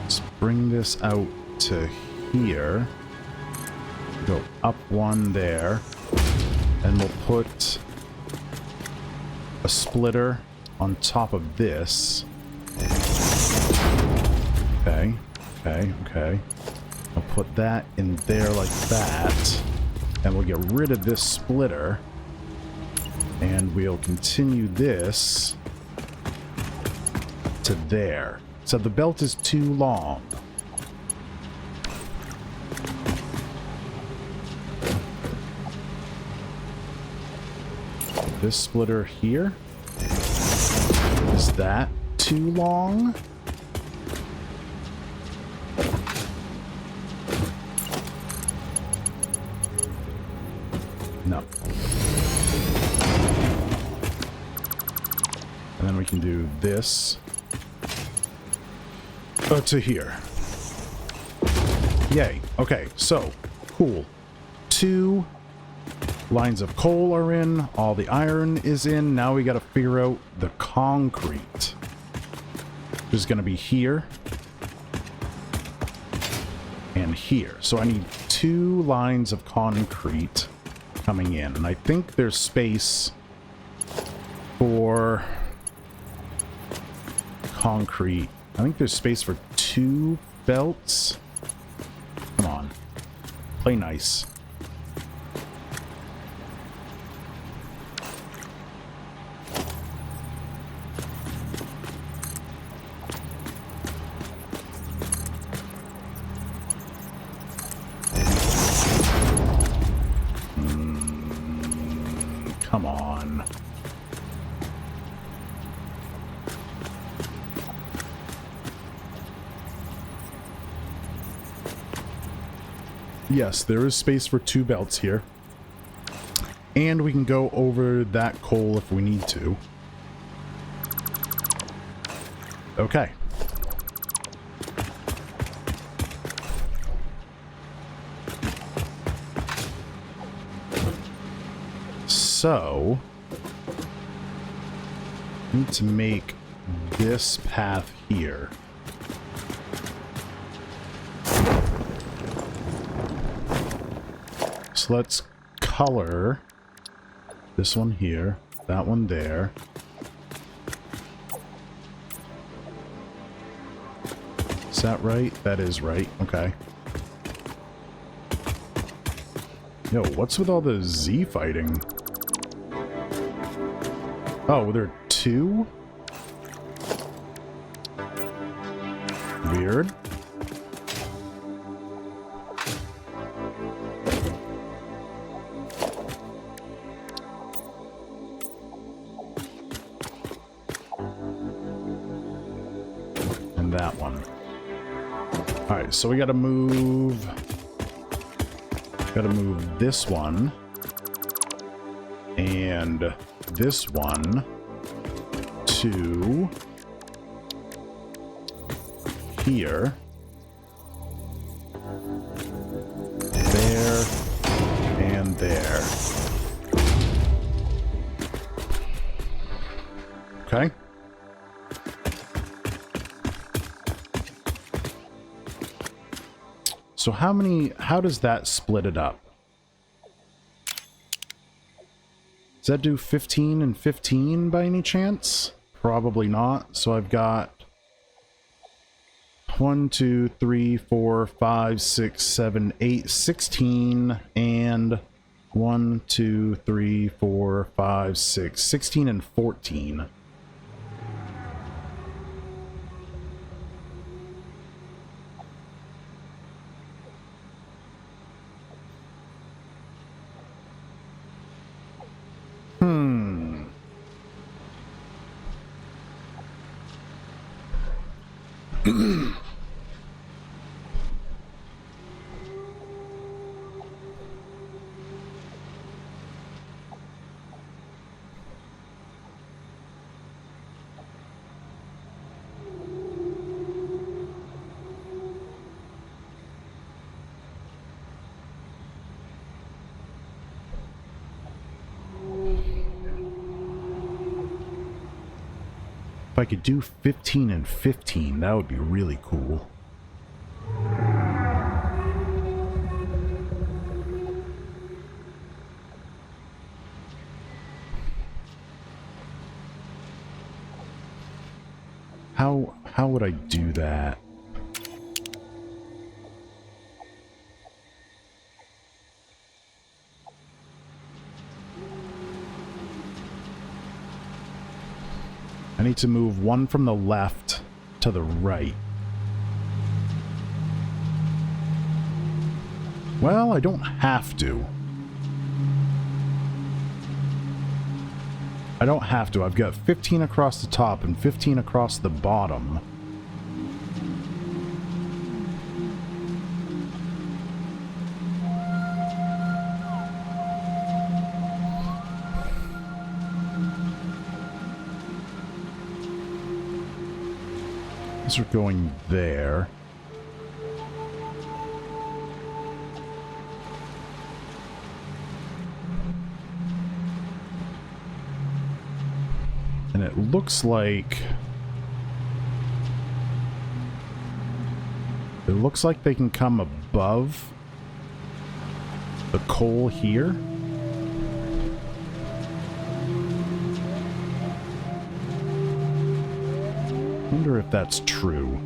let's bring this out to here. Go up one there. And we'll put a splitter on top of this. Okay, okay, okay. I'll put that in there like that. And we'll get rid of this splitter. And we'll continue this to there. So the belt is too long. This splitter here. Is that too long? No. And then we can do this. To here. Yay. Okay, so, cool. 2 lines of coal are in, all the iron is in. Now we gotta figure out the concrete. Which is gonna be here. And here. So I need 2 lines of concrete coming in. And I think there's space for concrete. I think there's space for 2 belts. Come on. Play nice. Come on. Yes, there is space for 2 belts here. And we can go over that coal if we need to. Okay. So, I need to make this path here. So let's color this one here, that one there. Is that right? That is right. Okay. Yo, what's with all the Z fighting? Oh, there are 2? Weird. And that one. Alright, so we gotta move... Gotta move this one. And this one to here. There and there. Okay. So how does that split it up? Does that do 15 and 15 by any chance? Probably not. So I've got 1, 2, 3, 4, 5, 6, 7, 8, 16, and 1, 2, 3, 4, 5, 6, 16 and 14. If I could do 15 and 15, that would be really cool. How would I do that? I need to move one from the left to the right. Well, I don't have to. I don't have to. I've got 15 across the top and 15 across the bottom. These are going there. And it looks like they can come above the coal here. Wonder if that's true.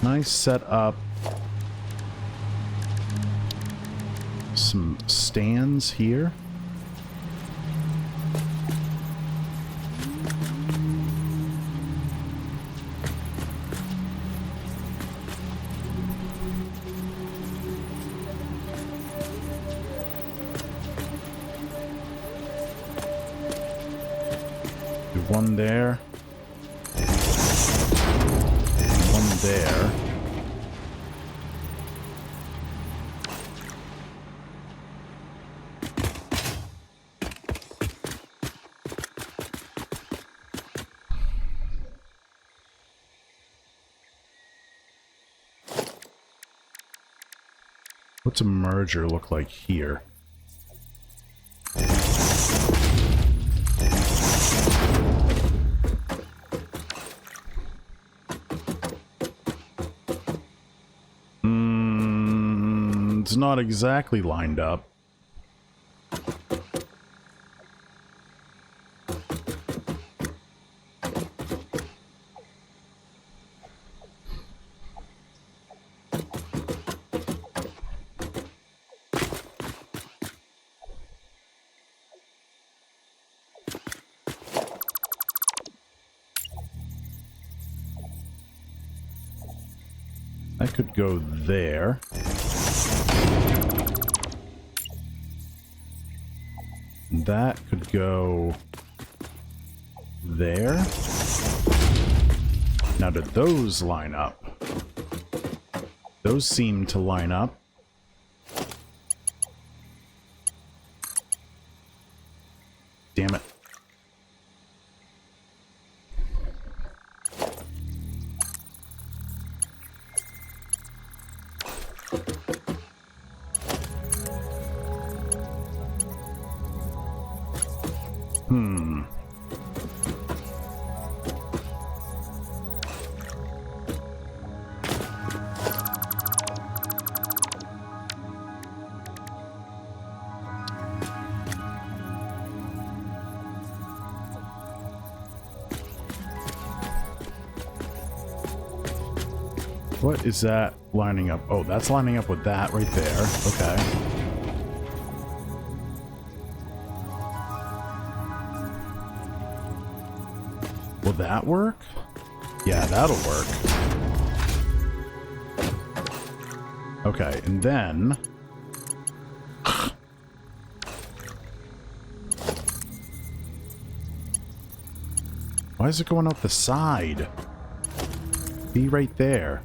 Nice set up some stands here. Do one there. One there. What's a merger look like here? It's not exactly lined up. That could go there. That could go there. Now, did those line up? Those seem to line up. Damn it. What is that lining up? Oh, that's lining up with that right there. Okay. Will that work? Yeah, that'll work. Okay, and then... Why is it going out the side? Be right there.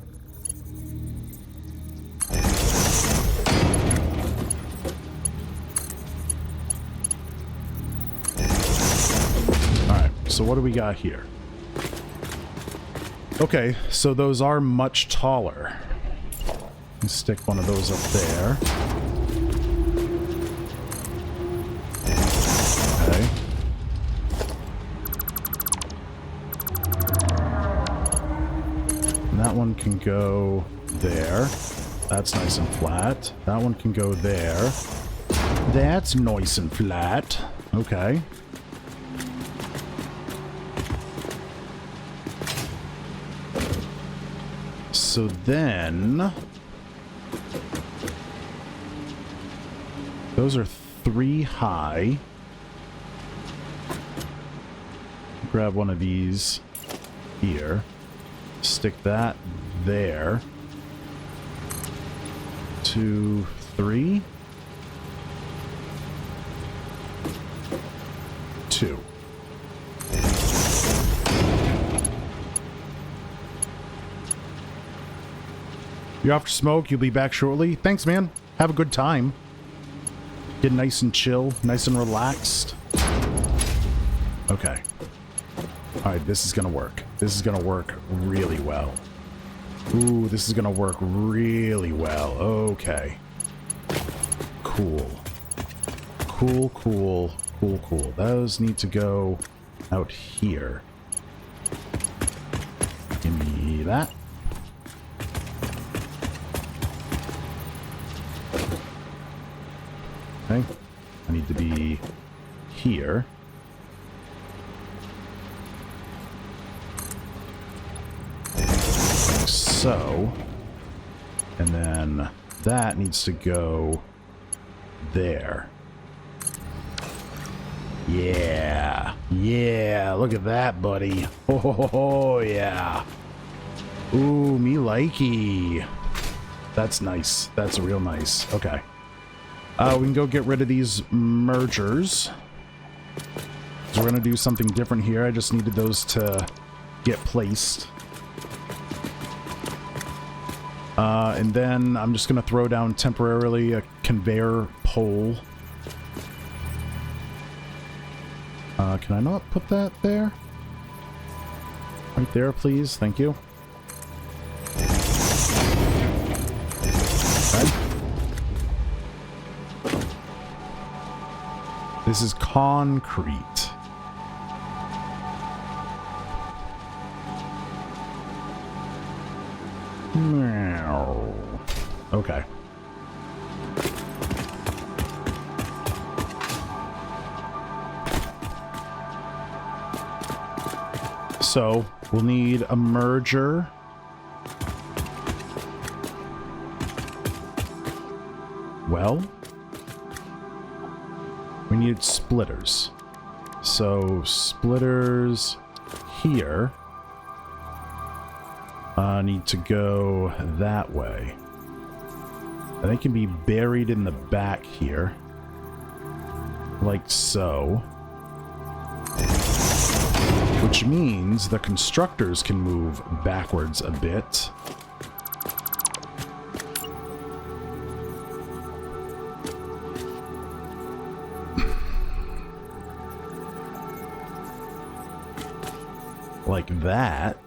So what do we got here? Okay, so those are much taller. Let's stick one of those up there. can go there. That's nice and flat. That one can go there. That's nice and flat. Okay. So then... those are 3 high. Grab one of these here. Stick that there. 2, 3. 2. You're off to smoke. You'll be back shortly. Thanks, man. Have a good time. Get nice and chill, nice and relaxed. Okay. Alright, this is gonna work. This is gonna work really well. Ooh, this is gonna work really well. Okay. Cool. Cool, cool, cool, cool. Those need to go out here. Give me that. Okay. I need to be here. Like so. And then that needs to go there. Yeah. Yeah. Look at that, buddy. Oh, yeah. Ooh, me likey. That's nice. That's real nice. Okay. We can go get rid of these mergers. So we're going to do something different here. I just needed those to get placed. And then I'm just going to throw down temporarily a conveyor pole. Can I not put that there? Right there, please. Thank you. Okay. This is concrete. Okay. So, we'll need a merger. Well, we need splitters. So, splitters here need to go that way. And they can be buried in the back here. Like so. Which means the constructors can move backwards a bit. Like that.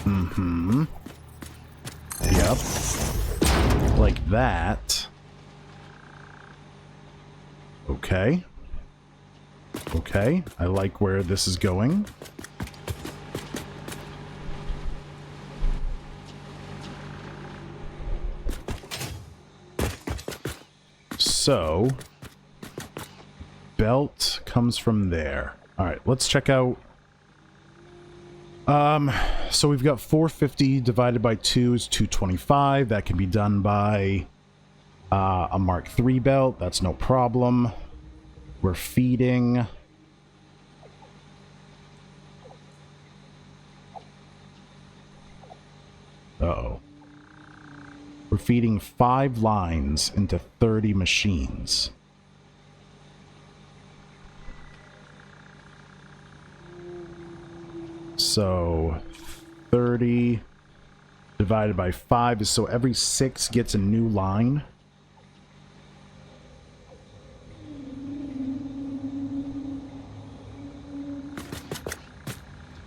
Mm-hmm. Yep. Like that. Okay. Okay, I like where this is going. So, belt comes from there. All right, let's check out. So we've got 450 divided by 2 is 225. That can be done by a Mark III belt. That's no problem. We're feeding. Uh-oh. We're feeding 5 lines into 30 machines. So 30 divided by 5 is so every 6 gets a new line.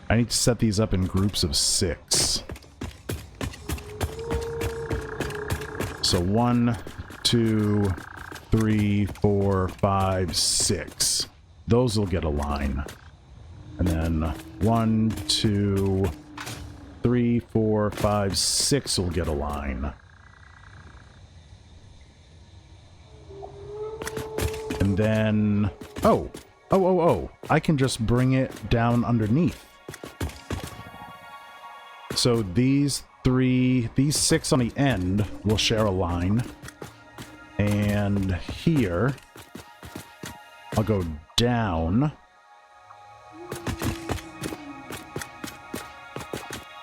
I need to set these up in groups of 6. So 1, 2, 3, 4, 5, 6. Those will get a line. And then 1, 2, 3, 4, 5, 6 will get a line. And then, oh, I can just bring it down underneath. So these 6 on the end will share a line. And here, I'll go down.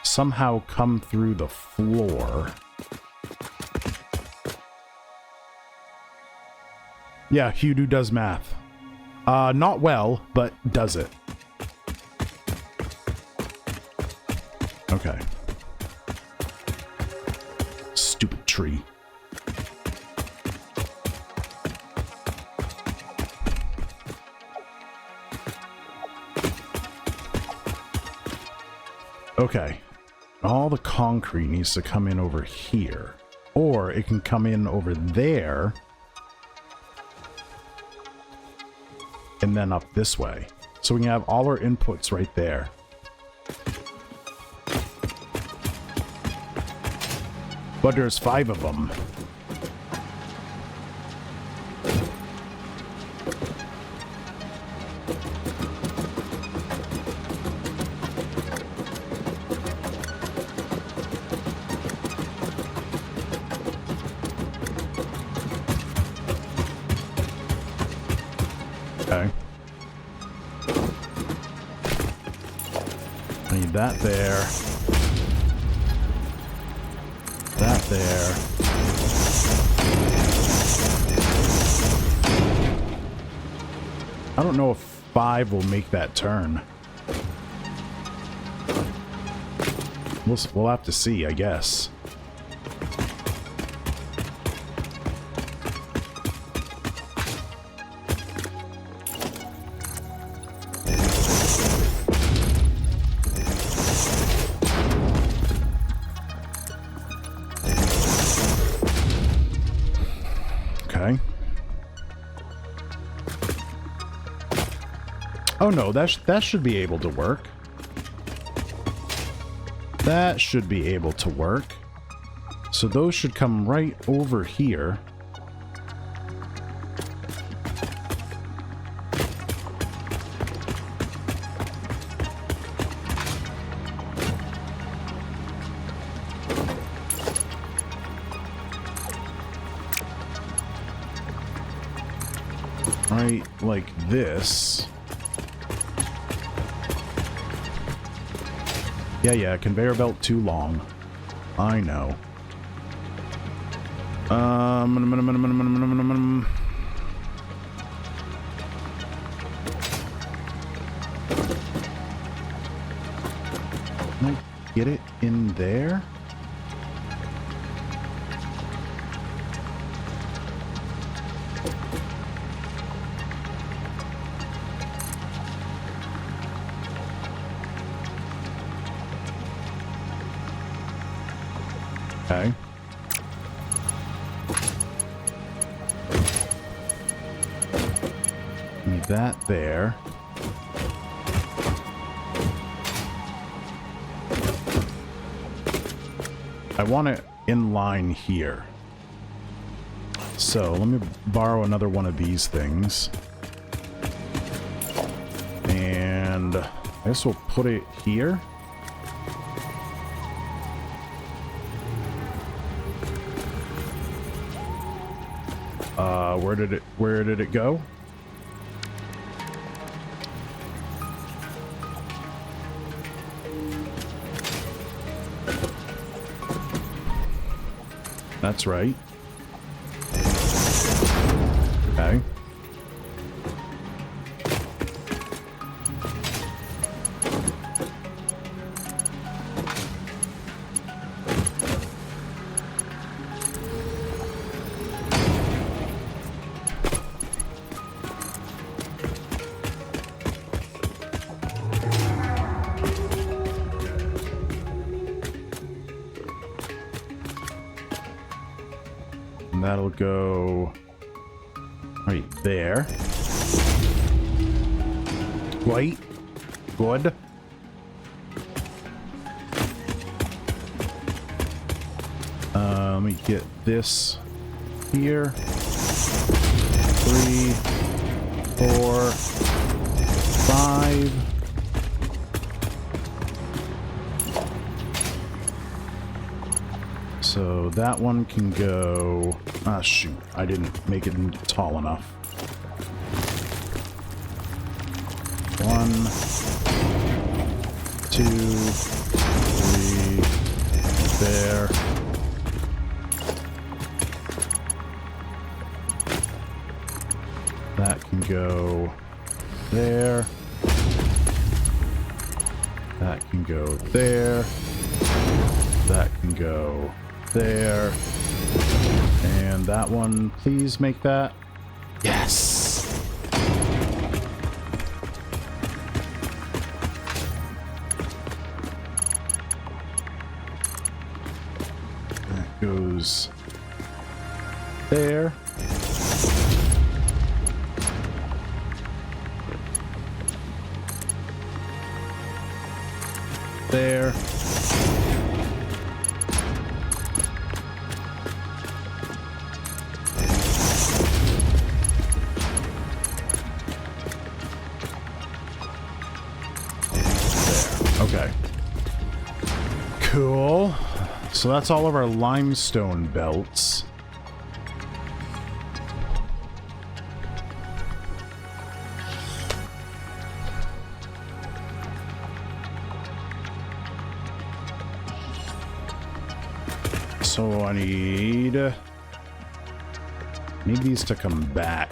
Somehow come through the floor. Yeah, Hughdoo does math. Not well, but does it. Okay. Stupid tree. Okay. All the concrete needs to come in over here. Or it can come in over there. And then up this way. So we can have all our inputs right there. But there's 5 of them. Okay. I need that there. That there. I don't know if 5 will make that turn. We'll have to see, I guess. Okay. Oh no, that should be able to work. That should be able to work. So those should come right over here. Right like this. Yeah, conveyor belt too long. I know. Can I get it in there? Okay. Need that there. I want it in line here. So let me borrow another one of these things. And I guess we'll put it here. Where did it go? That's right. Okay. That'll go right there. Wait. Good. Let me get this here. 3, 4, 5. So that one can go... Ah, shoot. I didn't make it tall enough. 1, 2, 3, there. That can go there. That can go there. That can go there. And that one, please make that. Yes! That goes there. There. Okay. Cool. So that's all of our limestone belts. So I need these to come back.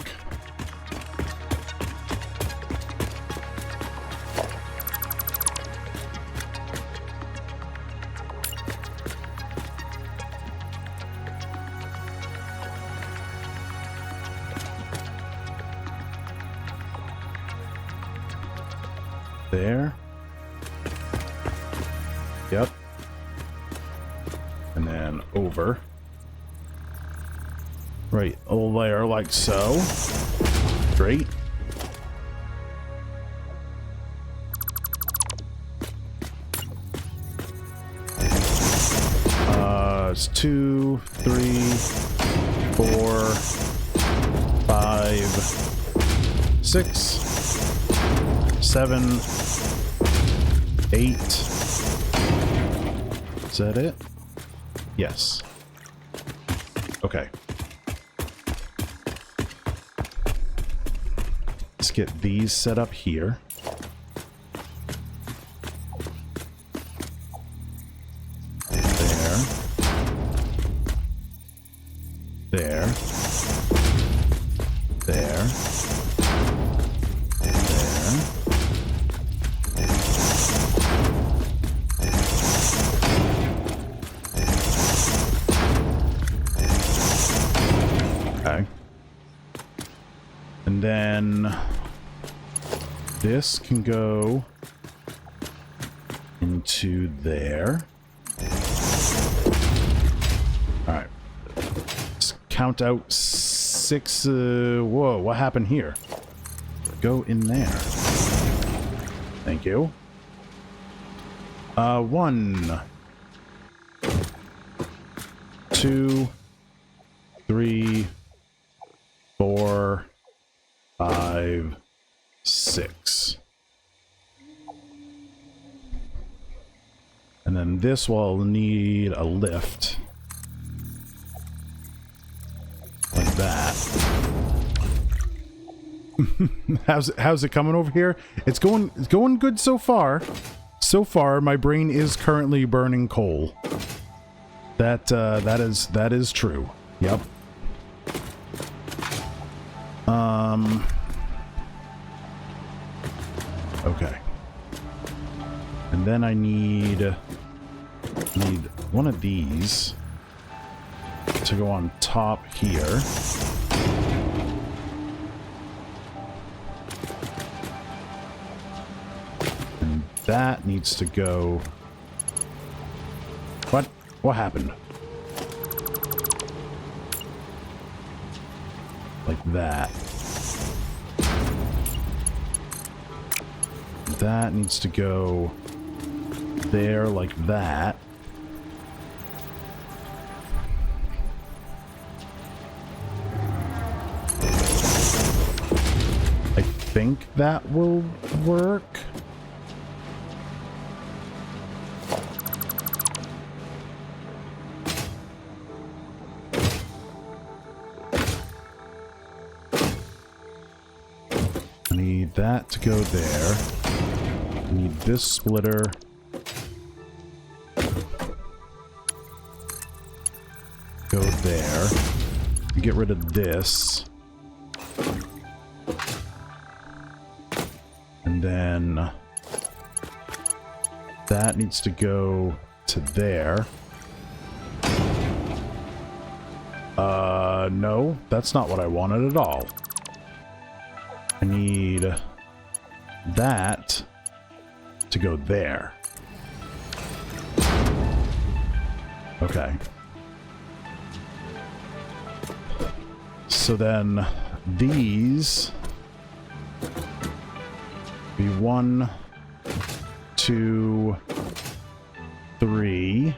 There. Yep. And then over. Right there, like so. Great. It's 2, 3, 4, 5, 6, 7, 8. Is that it? Yes. Okay. Let's get these set up here. There. There. There. Okay. And then this can go into there. All right. Let's count out 6. Whoa, what happened here? Go in there. Thank you. 1, 2, 3, 4, 5, 6. And then this will need a lift. Like that. How's it coming over here? It's going good so far. So far, my brain is currently burning coal. That is true. Yep. Okay. And then I need one of these to go on top here. And that needs to go... What happened? Like that. that needs to go there like that. I think that will work. I need that to go there. I need this splitter. Go there. Get rid of this. And then that needs to go to there. No, that's not what I wanted at all. I need that to go there. Okay. So then these be 1, 2, 3.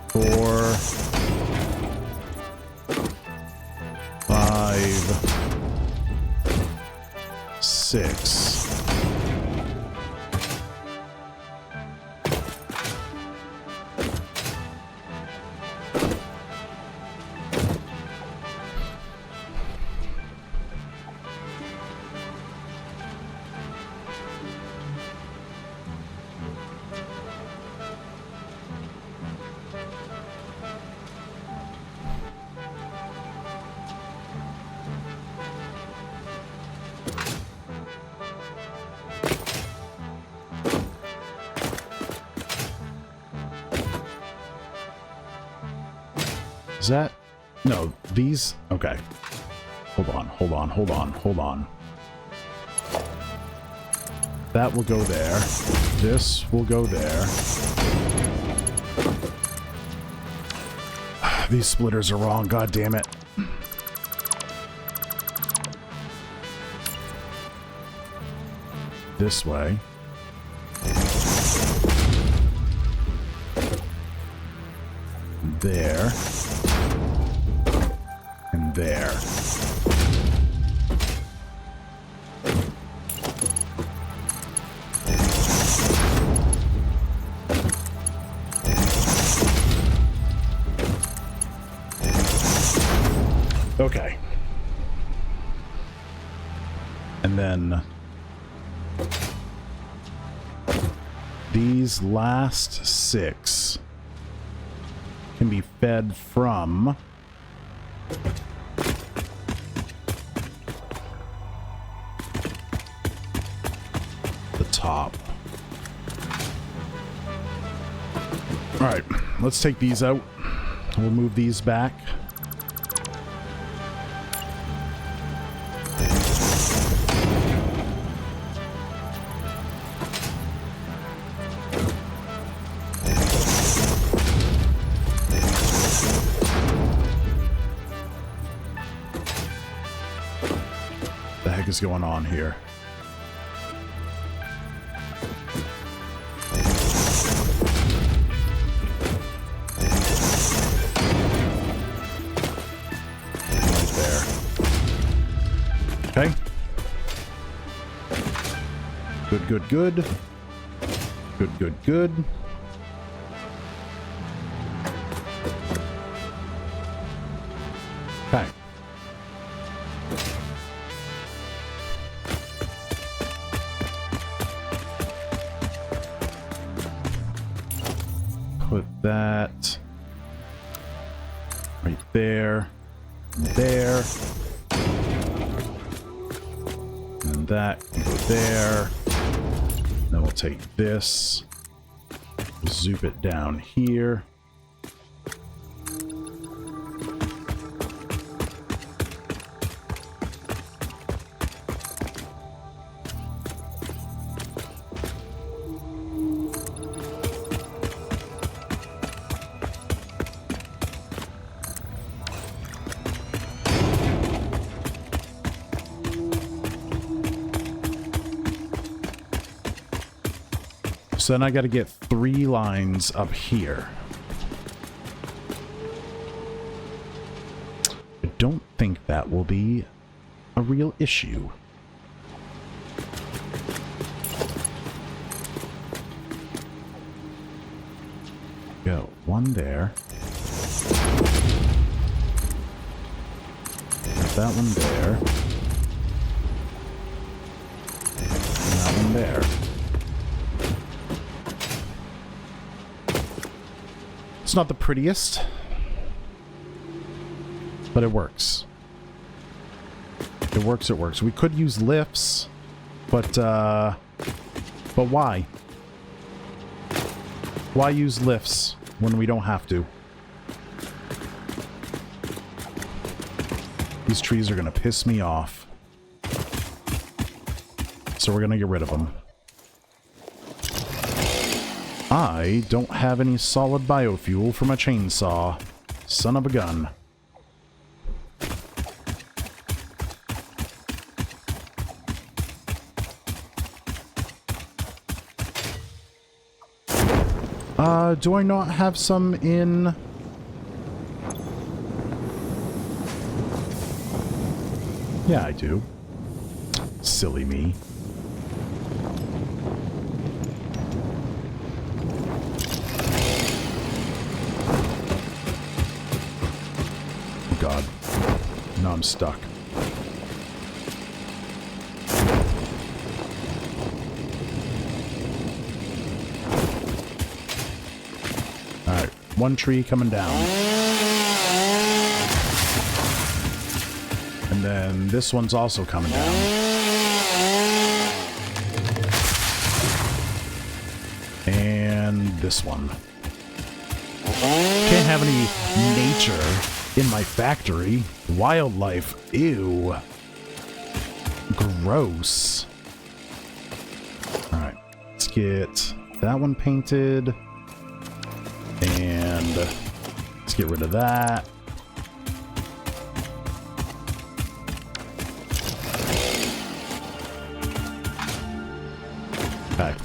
4, 5, 6. Is that... No, these... Okay. Hold on. That will go there. This will go there. These splitters are wrong, god damn it. This way. There. And there. Okay. And then these last 6 can be fed from the top. All right, let's take these out. We'll move these back. Is going on here? Right there. Okay. Good. Good. Okay. Put that right there, and there, and that can go there. Then we'll take this, zoop it down here. So then I got to get 3 lines up here. I don't think that will be a real issue. Go 1 there. Put that one there. And that one there. It's not the prettiest, but it works. It works, it works. We could use lifts, but why? Why use lifts when we don't have to? These trees are gonna piss me off. So we're gonna get rid of them. I don't have any solid biofuel for my chainsaw. Son of a gun. Do I not have some in... Yeah, I do. Silly me. Oh God. Now I'm stuck. Alright, 1 tree coming down. And then this one's also coming down. And this one. Can't have any nature in my factory. Wildlife. Ew. Gross. Alright, let's get that one painted. And let's get rid of that. Okay.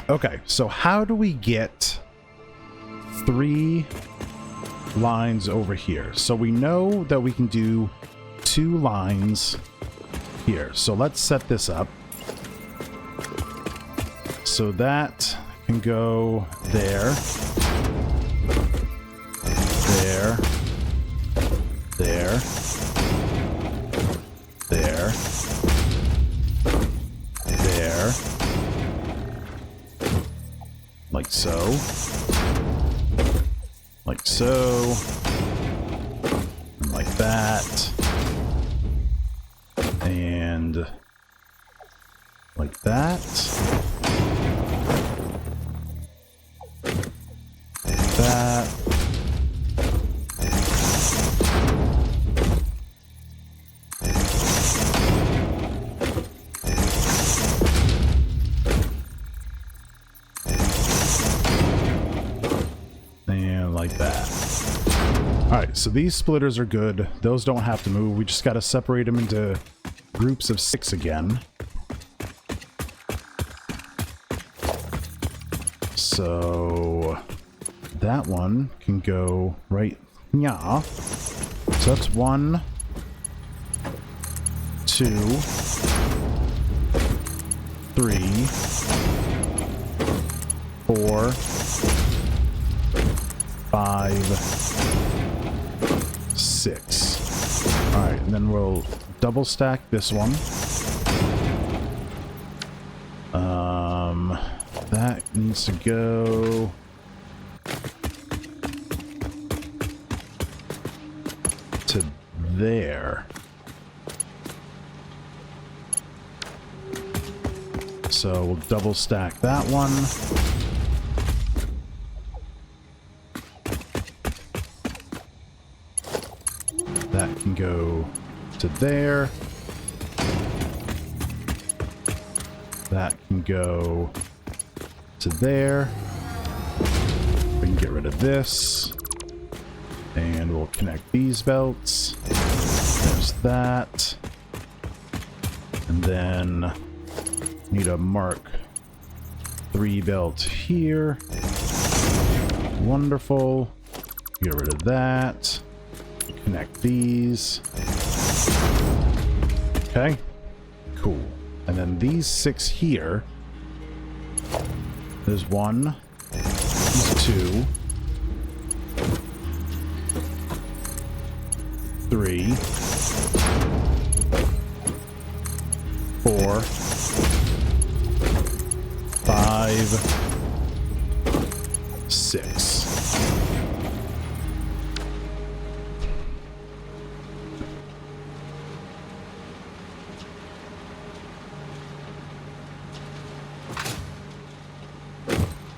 Okay, so how do we get 3 lines over here? So we know that we can do 2 lines here. So let's set this up. So that can go there. There. There. There. There. Like so. Like so. And like that. And like that. Like that. And like that. Alright, so these splitters are good. Those don't have to move. We just got to separate them into groups of 6 again. So that one can go right here. So that's 1, 2, 3, 4, 5, 6. Alright, and then we'll double stack this one. That needs to go to there. So we'll double stack that one. That can go to there. That can go to there. We can get rid of this. And we'll connect these belts. There's that. And then need a Mark 3 belt here. Wonderful. Get rid of that. Connect these. Okay. Cool. And then these 6 here. There's 1. There's 2. 3. 4. 5. 6.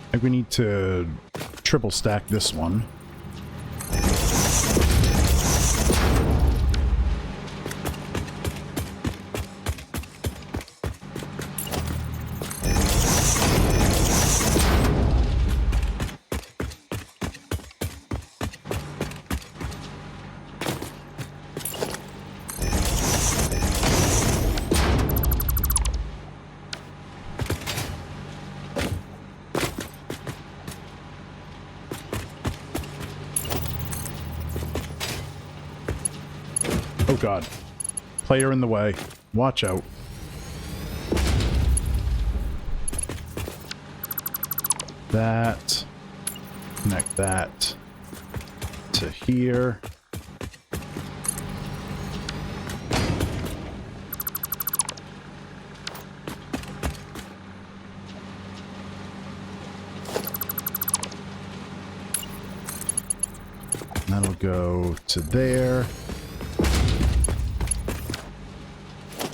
I think we need to triple stack this one. Oh god. Player in the way. Watch out. That. Connect that to here. That'll go to there.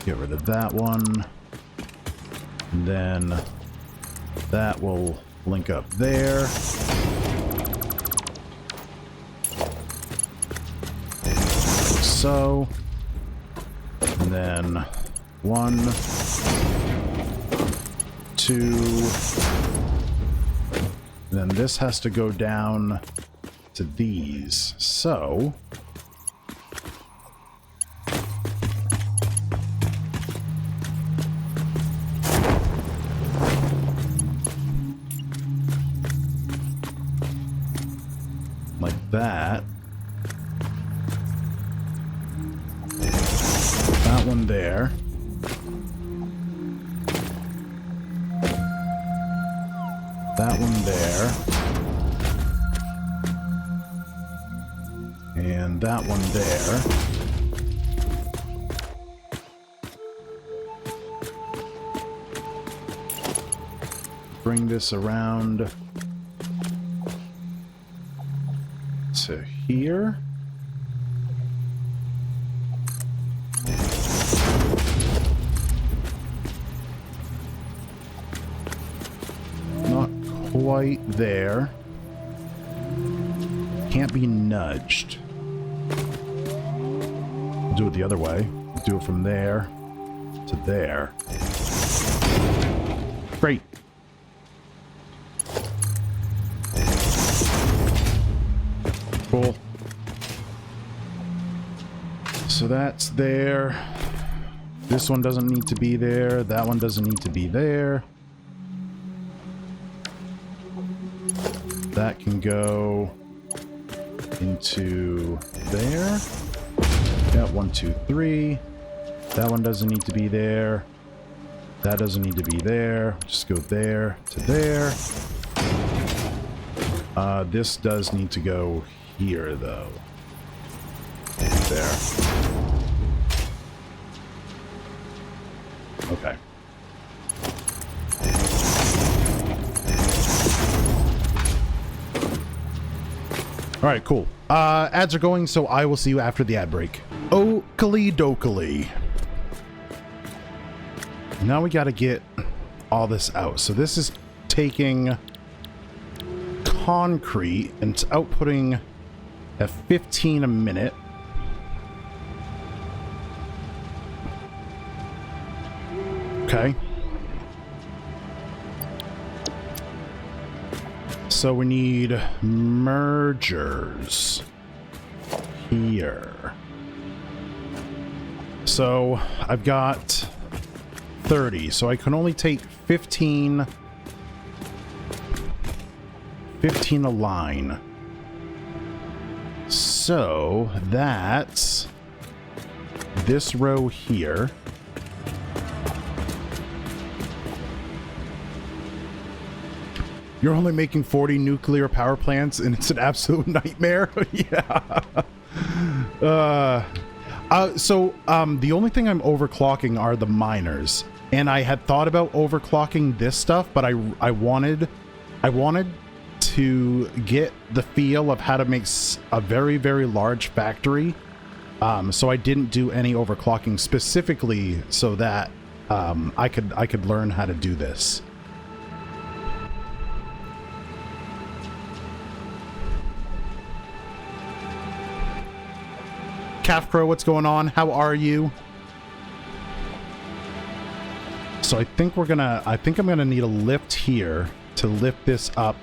Get rid of that one. And then that will link up there. Like so. And then 1, 2. And then this has to go down to these. So that. That one there. That one there. And that one there. Bring this around to here. Not quite there. Can't be nudged. Do it the other way. Do it from there to there. Great. Cool. So that's there. This one doesn't need to be there. That one doesn't need to be there. That can go into there. Yeah, 1, 2, 3. That one doesn't need to be there. That doesn't need to be there. Just go there to there. This does need to go here, though. There. Okay. All right, cool. Ads are going, so I will see you after the ad break. Oakley dokily. Now we got to get all this out. So this is taking concrete and it's outputting at 15 a minute. Okay. So we need mergers here. so I've got 30, so I can only take 15 a line. So that's this row here. You're only making 40 nuclear power plants and it's an absolute nightmare. Yeah. The only thing I'm overclocking are the miners. And I had thought about overclocking this stuff, but I wanted to get the feel of how to make a very, very large factory. So I didn't do any overclocking specifically so that I could learn how to do this. Calf Crow, what's going on? How are you? So I think I'm gonna need a lift here to lift this up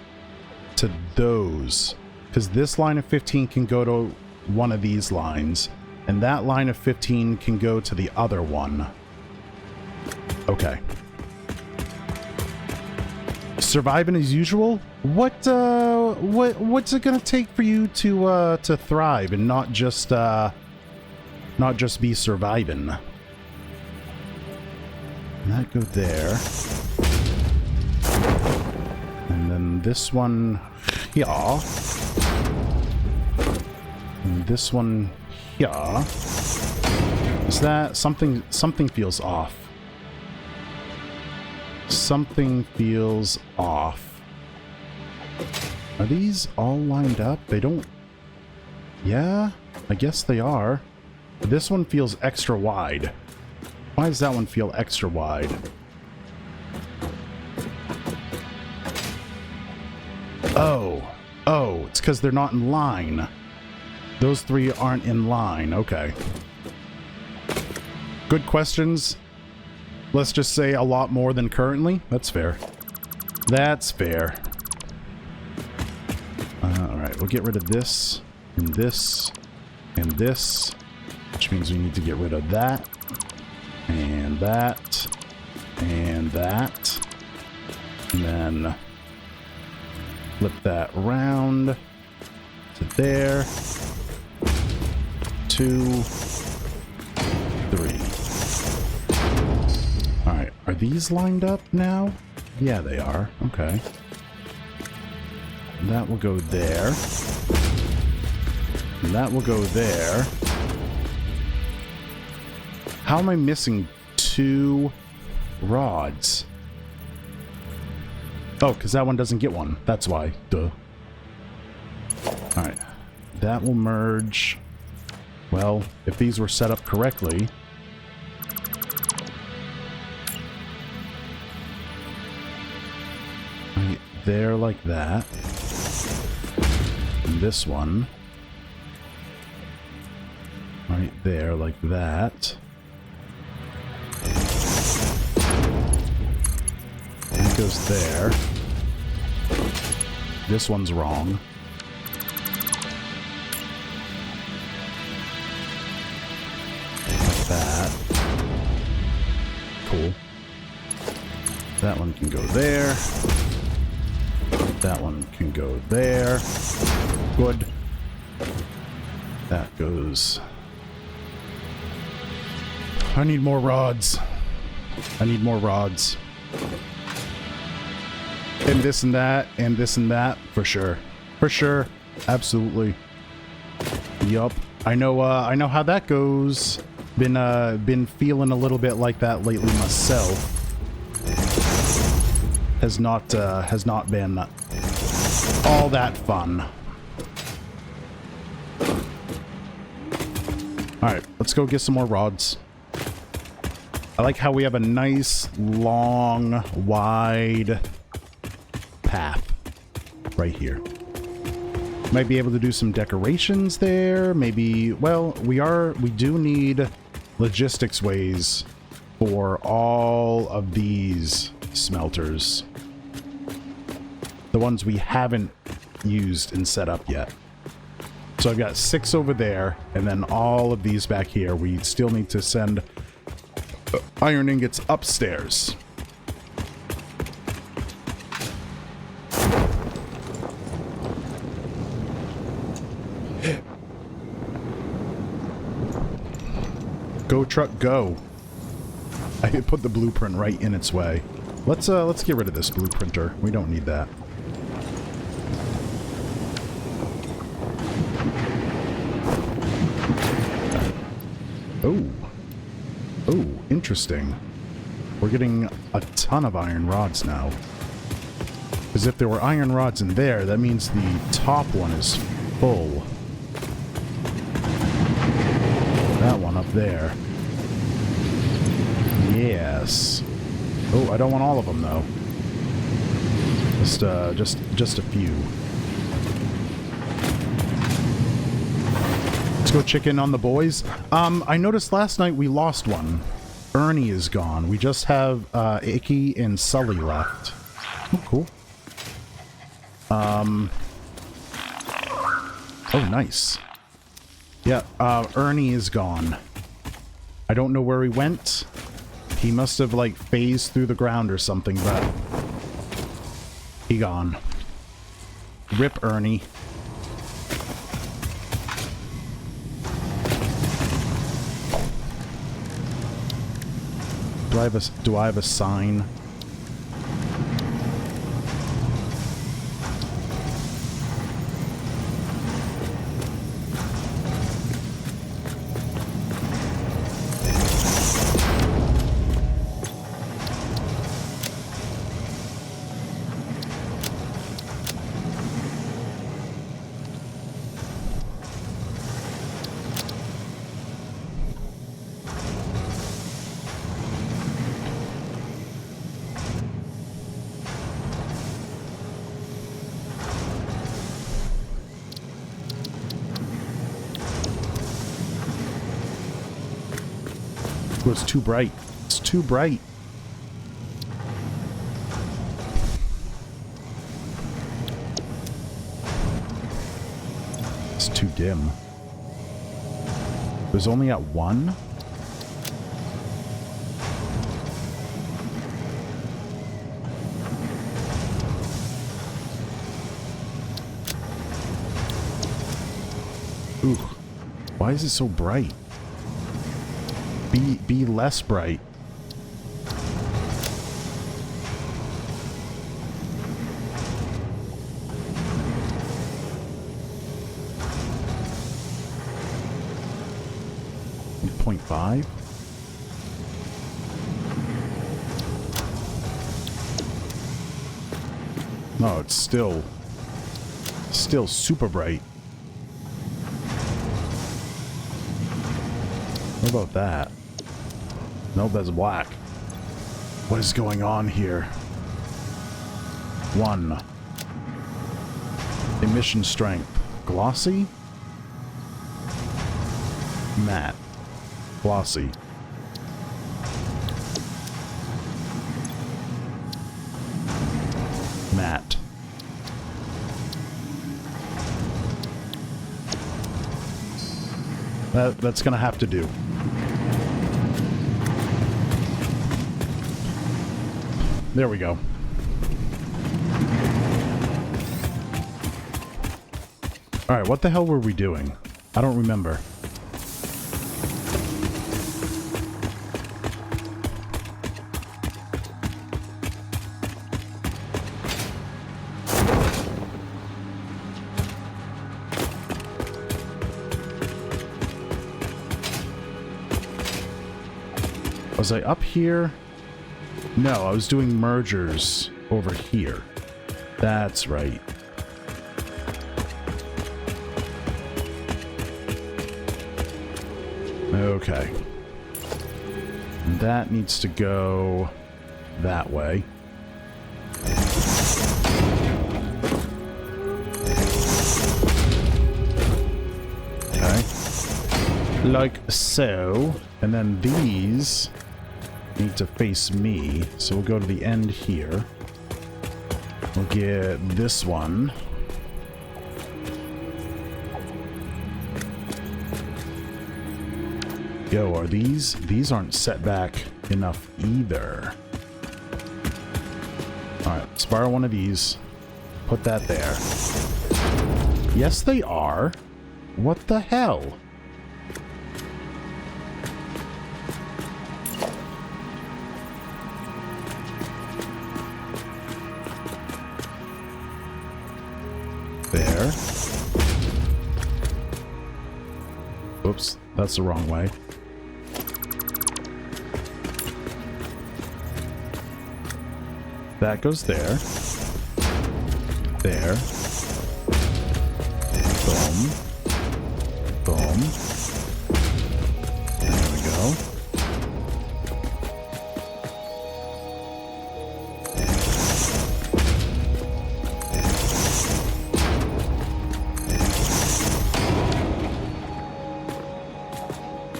to those, because this line of 15 can go to one of these lines, and that line of 15 can go to the other one. Okay. Surviving as usual? What's it gonna take for you to thrive and not just be surviving? And that go there. And then this one here. And this one here. Is that something feels off? Something feels off. Are these all lined up? They don't... Yeah, I guess they are. But this one feels extra wide. Why does that one feel extra wide? Oh, it's because they're not in line. Those three aren't in line. Okay. Good questions. Let's just say a lot more than currently. That's fair. That's fair. Alright, we'll get rid of this, and this, and this. Which means we need to get rid of that, and that, and that. And then flip that around to there. 2, 3. Alright, are these lined up now? Yeah, they are. Okay. That will go there. And that will go there. How am I missing 2 rods? Oh, because that one doesn't get one. That's why. Duh. Alright. That will merge. Well, if these were set up correctly. Right there like that. And this one. Right there like that. It goes there. This one's wrong. Like that. Cool. That one can go there. That one can go there. Good. That goes... I need more rods. I need more rods. And this and that, and this and that, for sure. For sure. Absolutely. Yup. I know how that goes. Been feeling a little bit like that lately myself. Has not been all that fun. Alright, let's go get some more rods. I like how we have a nice, long, wide path right here. Might be able to do some decorations there. Maybe, well, we do need logistics ways for all of these smelters. The ones we haven't used and set up yet. So I've got 6 over there, and then all of these back here. We still need to send iron ingots upstairs. Go truck, go. I put the blueprint right in its way. Let's get rid of this blueprinter. We don't need that. Oh. Oh, interesting. We're getting a ton of iron rods now. Because if there were iron rods in there, that means the top one is full. That one up there. Yes. Oh, I don't want all of them though. Just a few. Let's go check in on the boys. I noticed last night we lost one. Ernie is gone. We just have Icky and Sully left. Oh, cool. Oh, nice. Yeah, Ernie is gone. I don't know where he went. He must have, like, phased through the ground or something, but he gone. Rip Ernie. Do I have a sign? It's too bright. It's too bright. It's too dim. It was only at 1? Ooh. Why is it so bright? Be less bright. .5. No, it's still super bright. What about that? Nope, that's black. What is going on here? 1. Emission strength. Glossy? Matte. Glossy. Matte. That's gonna have to do. There we go. Alright, what the hell were we doing? I don't remember. Was I up here? No, I was doing mergers over here. That's right. Okay. And that needs to go that way. Okay. Like so. And then these need to face me, so we'll go to the end here. We'll get this one. Yo, are these aren't set back enough either. Alright, let's borrow one of these. Put that there. Yes, they are. What the hell? There. Oops, that's the wrong way. That goes there. There. Boom. Boom. There we go.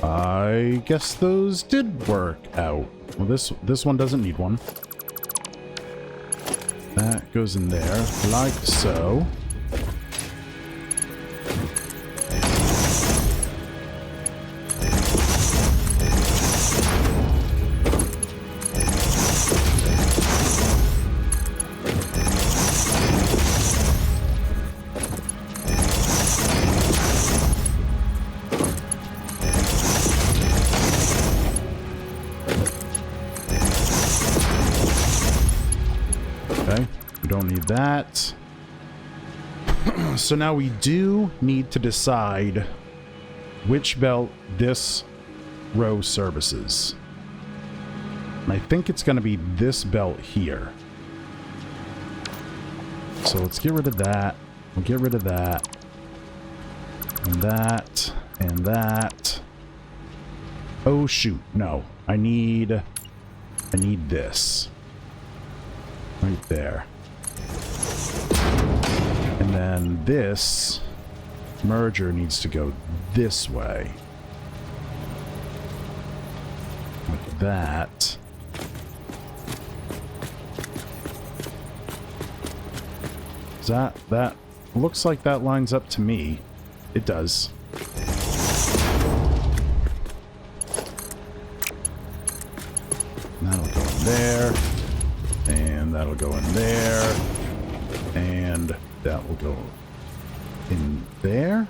I guess those did work out. Well, this one doesn't need one. That goes in there, like so. That. So now we do need to decide which belt this row services. And I think it's going to be this belt here. So let's get rid of that. We'll get rid of that. And that. And that. Oh shoot, no. I need this. Right there. And then this merger needs to go this way. Like that. That looks like that lines up to me. It does. That'll go in there. And that'll go in there. And that will go in there.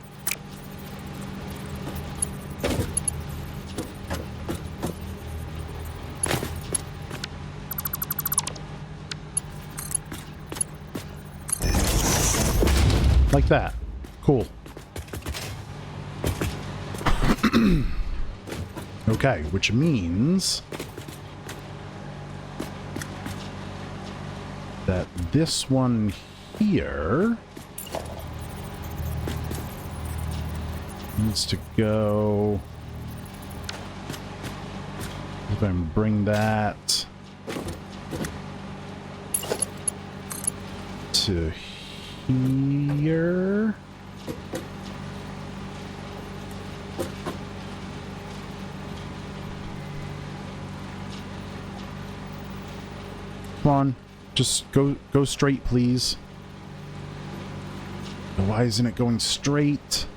Like that. Cool. Okay, which means that this one here needs to go. If I bring that to here. Come on, just go straight, please. Why isn't it going straight?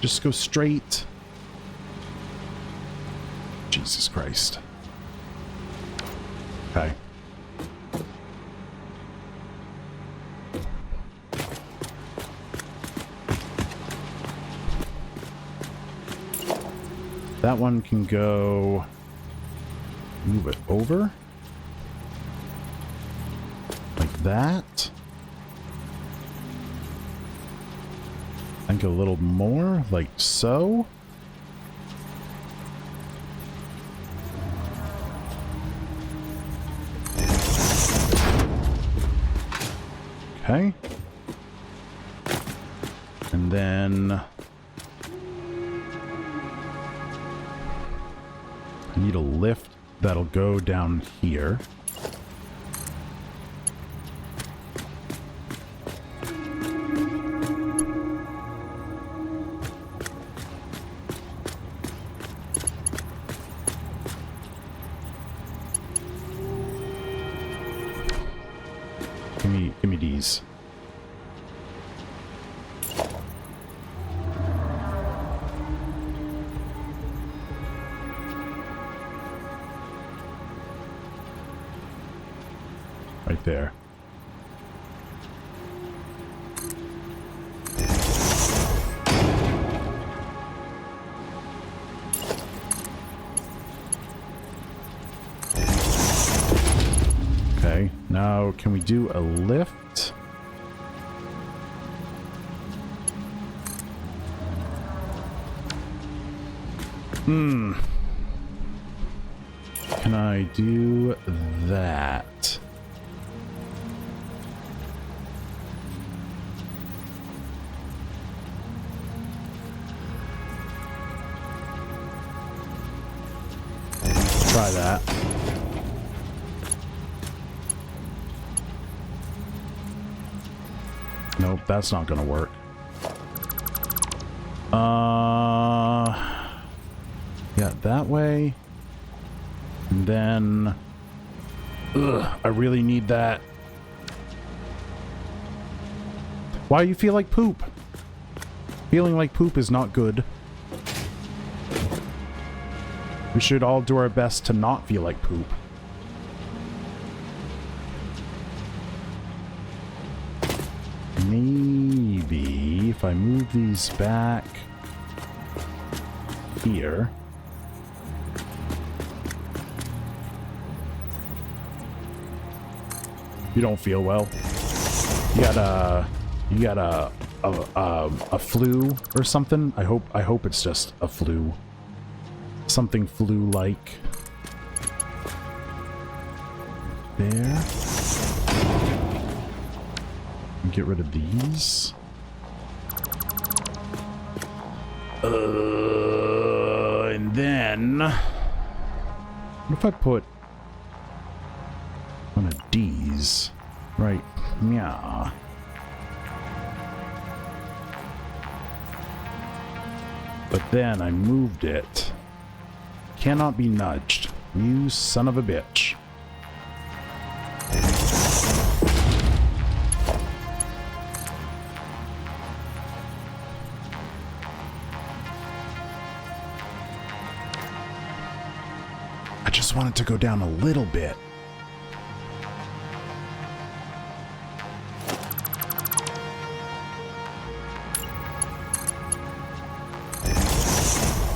Just go straight. Jesus Christ. Okay. That one can go. Move it over. Like that. I think a little more, like so. Okay. And then I need a lift that'll go down here. Give me these. Right there. Okay, now can we do a lift? Can I do that? Try that. Nope, that's not gonna work. Yeah, that way. And then... I really need that. Why you feel like poop? Feeling like poop is not good. We should all do our best to not feel like poop. Maybe if I move these back here. You don't feel well. You got a flu or something. I hope it's just a flu. Something flu-like. There. Get rid of these. And then... What if I put one of these? Right. Yeah. But then I moved it. Cannot be nudged. You son of a bitch. I just want it to go down a little bit.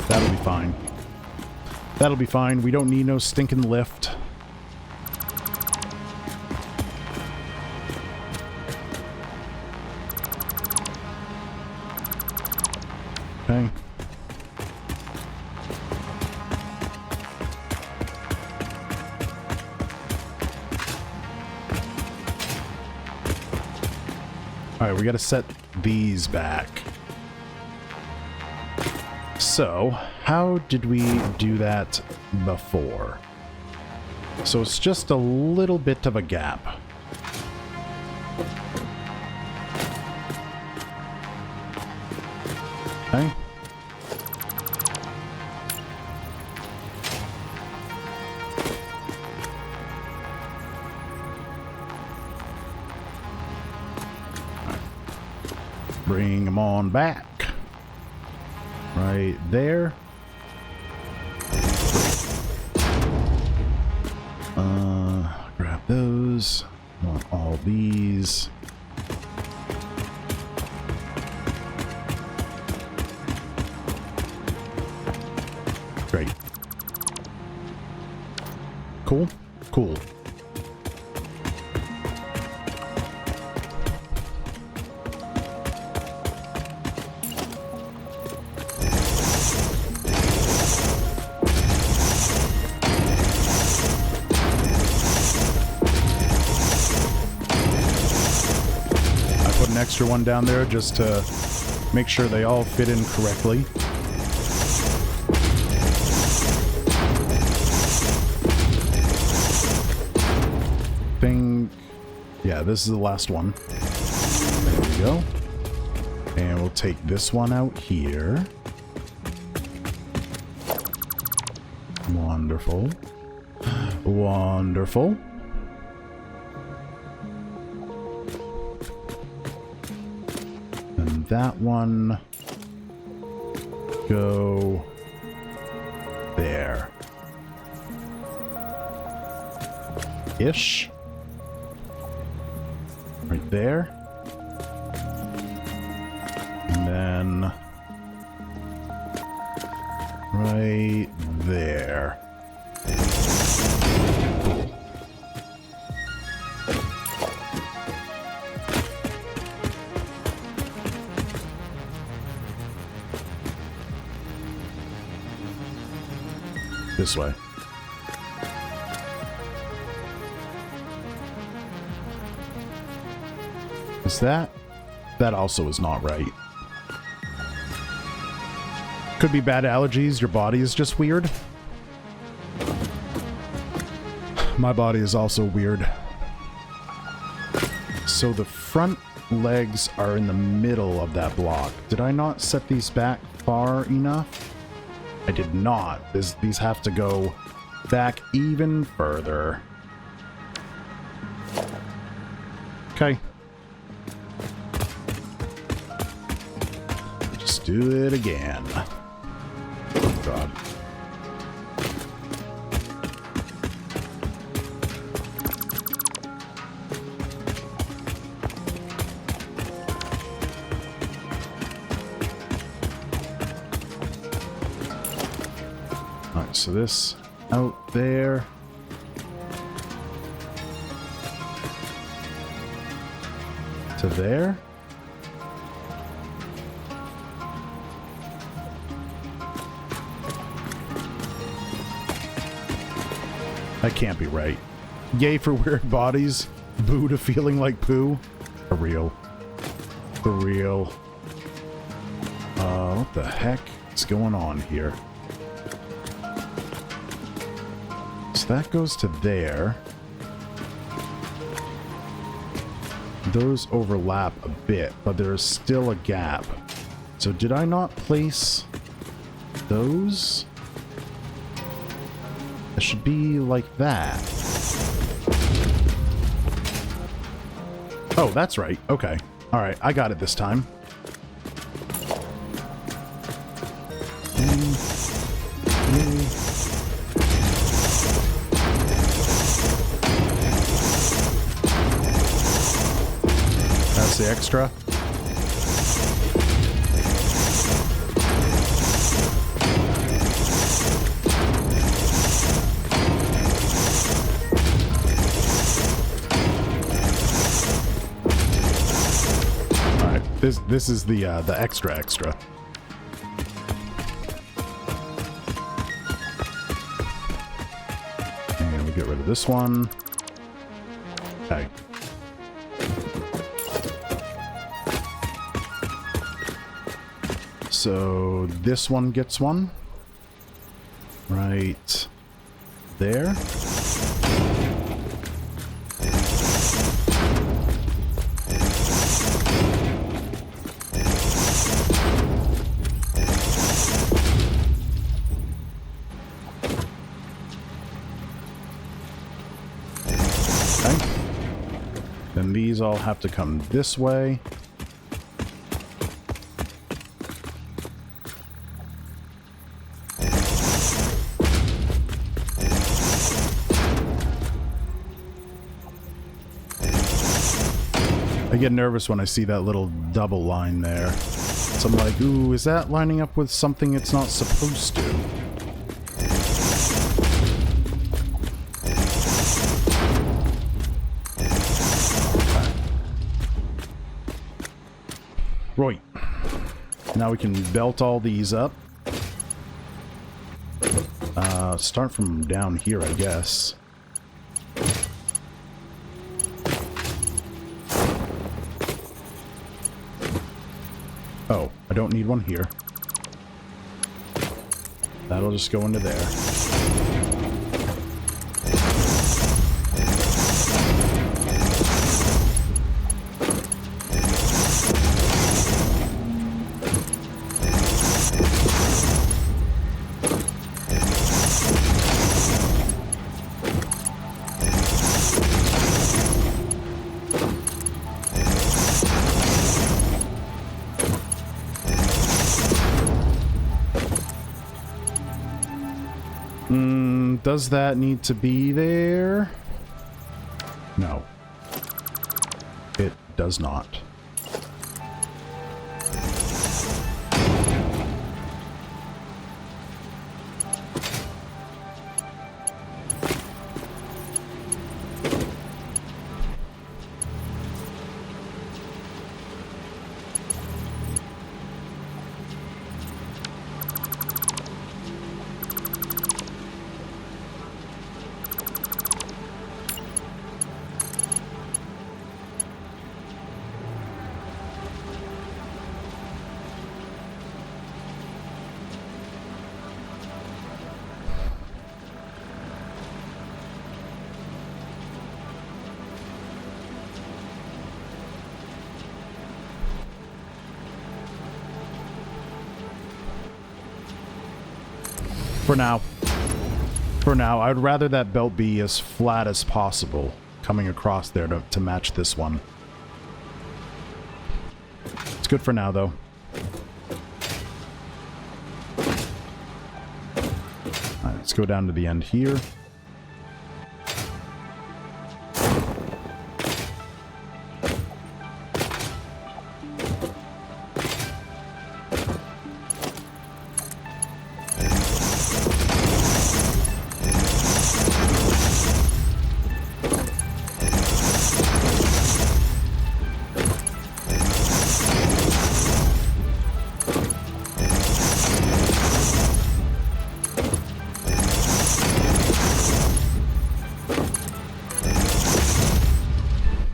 That'll be fine. That'll be fine. We don't need no stinking lift. Okay. Alright, we gotta set these back. So, how did we do that before? So it's just a little bit of a gap. Okay. Bring them on back. Right there. Grab those. Want all these. Great. Cool. Cool. Extra one down there just to make sure they all fit in correctly. Yeah, this is the last one. There we go. And we'll take this one out here. Wonderful. Wonderful. That one go there ish. there. And then right there. Cool. This way. Is that? That also is not right. Could be bad allergies. Your body is just weird. My body is also weird. So the front legs are in the middle of that block. Did I not set these back far enough? I did not. These have to go back even further. Okay. Just do it again. Oh, God. Alright, so this out there. To there. That can't be right. Yay for weird bodies. Boo to feeling like poo. For real. For real. What the heck is going on here? So that goes to there. Those overlap a bit, but there's still a gap. So did I not place those? It should be like that. Oh, that's right. Okay. All right, I got it this time. That's the extra. This is the extra. And we get rid of this one. Okay. So this one gets one. Right there. Then these all have to come this way. I get nervous when I see that little double line there. So I'm like, ooh, is that lining up with something it's not supposed to? Right. Now we can belt all these up. Start from down here, I guess. Oh, I don't need one here. That'll just go into there. Does that need to be there? No. It does not. For now, I'd rather that belt be as flat as possible coming across there to match this one. It's good for now, though. Alright, let's go down to the end here.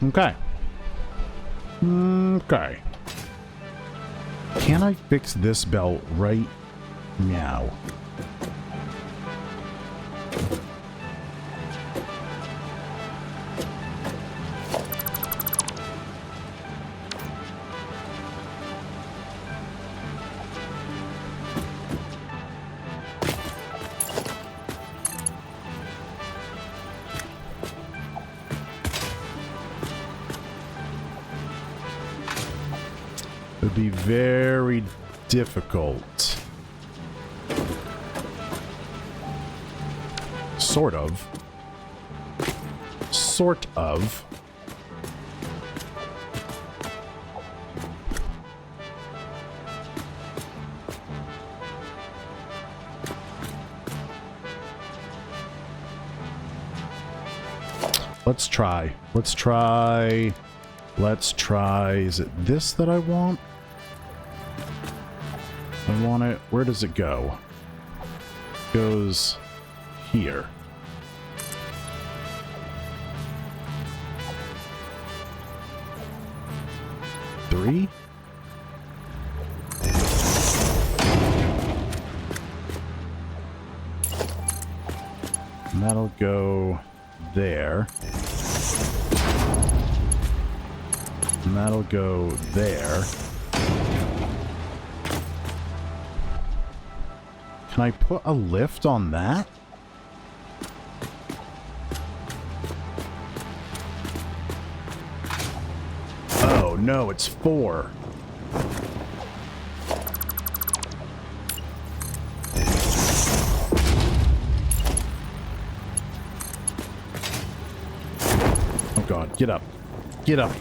Okay. Okay. Can I fix this belt right now? It would be very difficult. Sort of. Sort of. Let's try. Let's try. Let's try. Is it this that I want? I want it. Where does it go? It goes here. Three? And that'll go there. And that'll go there. Can I put a lift on that? Oh no, it's 4. Oh god, get up. Get up.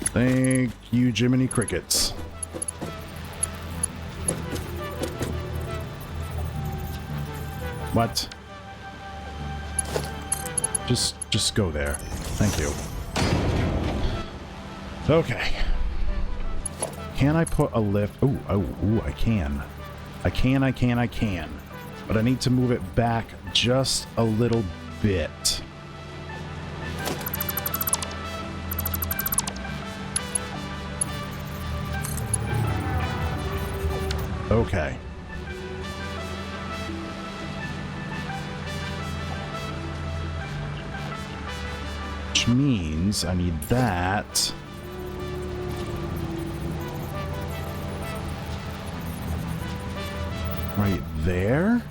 Thank you, Jiminy Crickets. What? Just go there. Thank you. Okay. Can I put a lift? Ooh, I can. I can. But I need to move it back just a little bit. Okay. Which means I need that. Right there?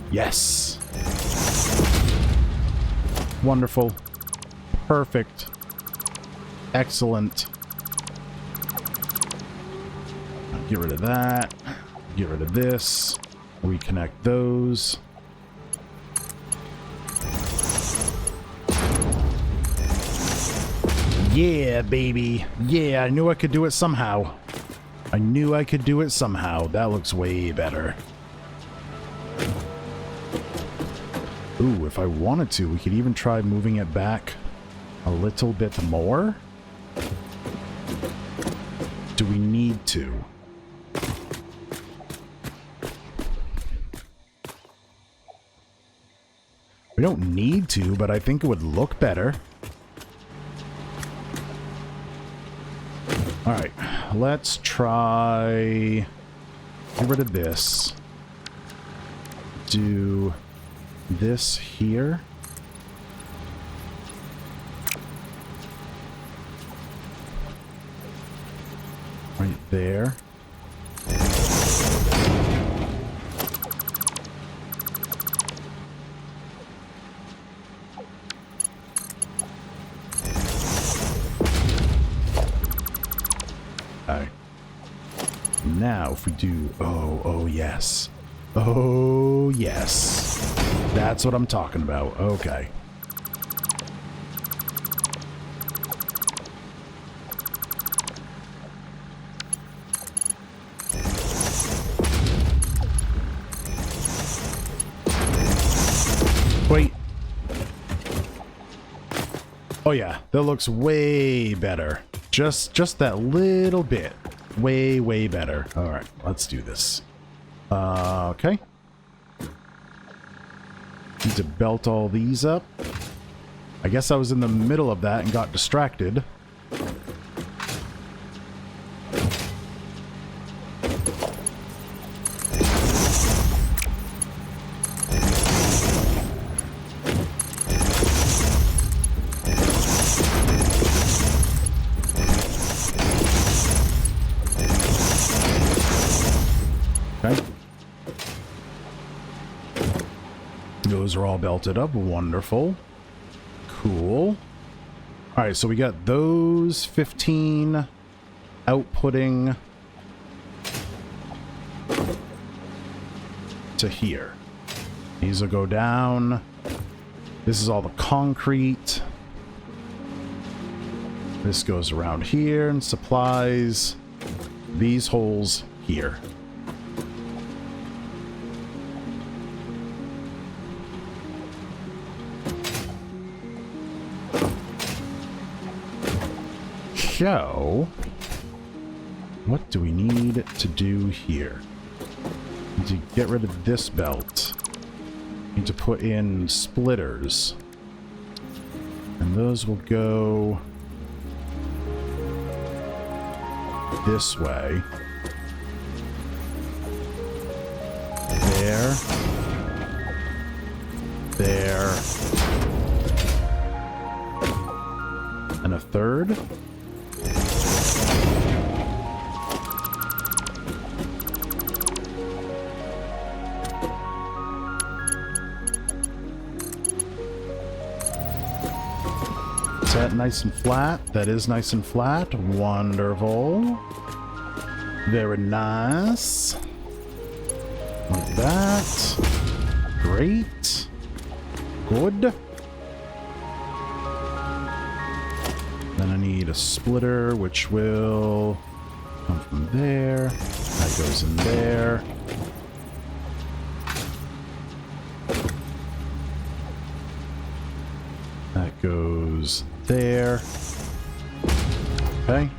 Yes. Wonderful. Perfect. Excellent. Get rid of that. Get rid of this. Reconnect those. Yeah, baby. Yeah, I knew I could do it somehow. I knew I could do it somehow. That looks way better. Ooh, if I wanted to, we could even try moving it back a little bit more. Do we need to? We don't need to, but I think it would look better. Alright, let's try... Get rid of this. Do this here. Right there. Okay. Now if we do... Oh yes. Oh yes. That's what I'm talking about. Okay. Wait. Oh yeah, that looks way better. Just that little bit. Way better. Alright, let's do this. Okay. Need to belt all these up. I guess I was in the middle of that and got distracted. Those are all belted up. Wonderful. Cool. Alright, so we got those 15 outputting to here. These will go down. This is all the concrete. This goes around here and supplies these holes here. So, what do we need to do here? Need to get rid of this belt. Need to put in splitters. And those will go this way. There. There. And a third. Is that nice and flat? That is nice and flat. Wonderful. Very nice. Like that. Great. Good. Then I need a splitter, which will come from there. That goes in there. That goes there. Okay.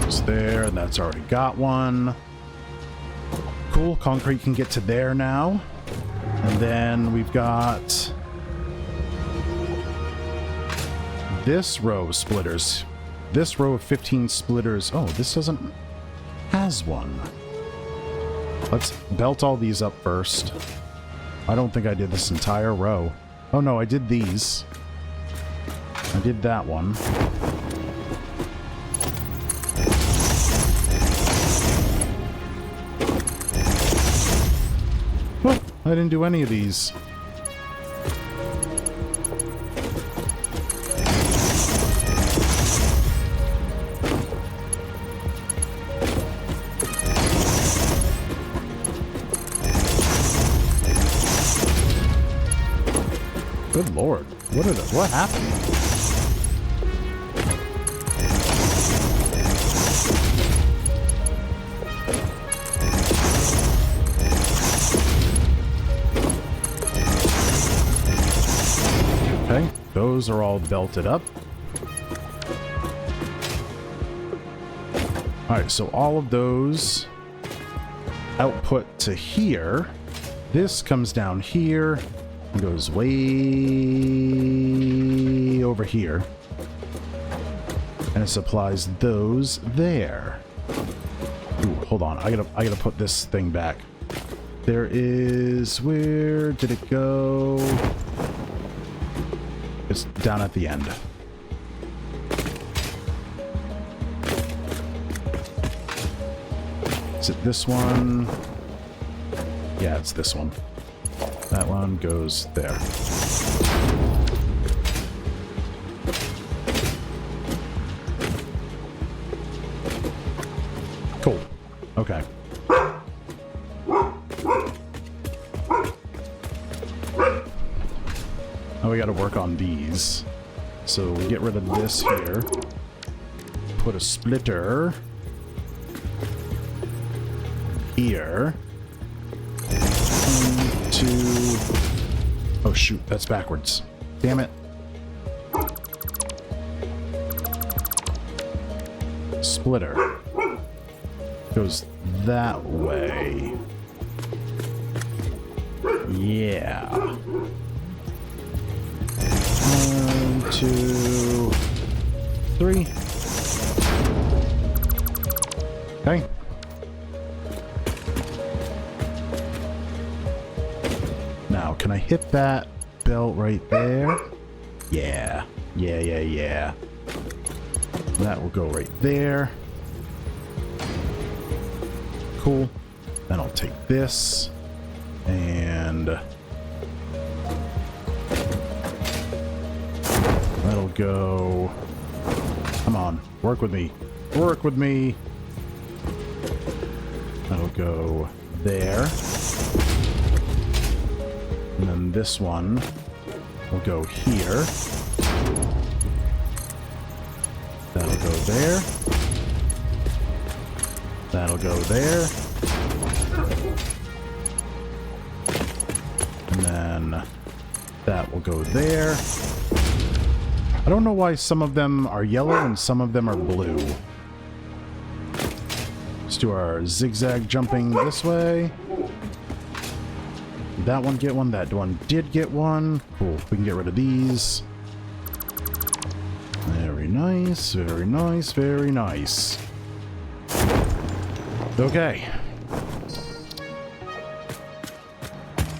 Goes there, and that's already got one. Cool, concrete can get to there now. And then we've got this row of splitters. This row of 15 splitters. Oh, this doesn't... has one. Let's belt all these up first. I don't think I did this entire row. Oh no, I did these. I did that one. Oh, I didn't do any of these. Good lord. What happened? Okay, those are all belted up. Alright, so all of those output to here. This comes down here and goes way over here. And it supplies those there. Ooh, hold on. I gotta put this thing back. There is... Where did it go? It's down at the end. Is it this one? Yeah, it's this one. That one goes there. Cool. Okay. Now we got to work on these. So we get rid of this here. Put a splitter here. 1, 2. Oh shoot, that's backwards. Damn it. Splitter goes that way. Yeah. 1, 2, 3. Okay. Now, can I hit that belt right there? Yeah. Yeah. That will go right there. Cool. Then I'll take this and that'll go. Come on, work with me. Work with me. That'll go there. And then this one will go here. That'll go there. That'll go there. And then that will go there. I don't know why some of them are yellow and some of them are blue. Let's do our zigzag jumping this way. Did that one get one? That one did get one. Cool. We can get rid of these. Very nice, very nice, very nice. Okay.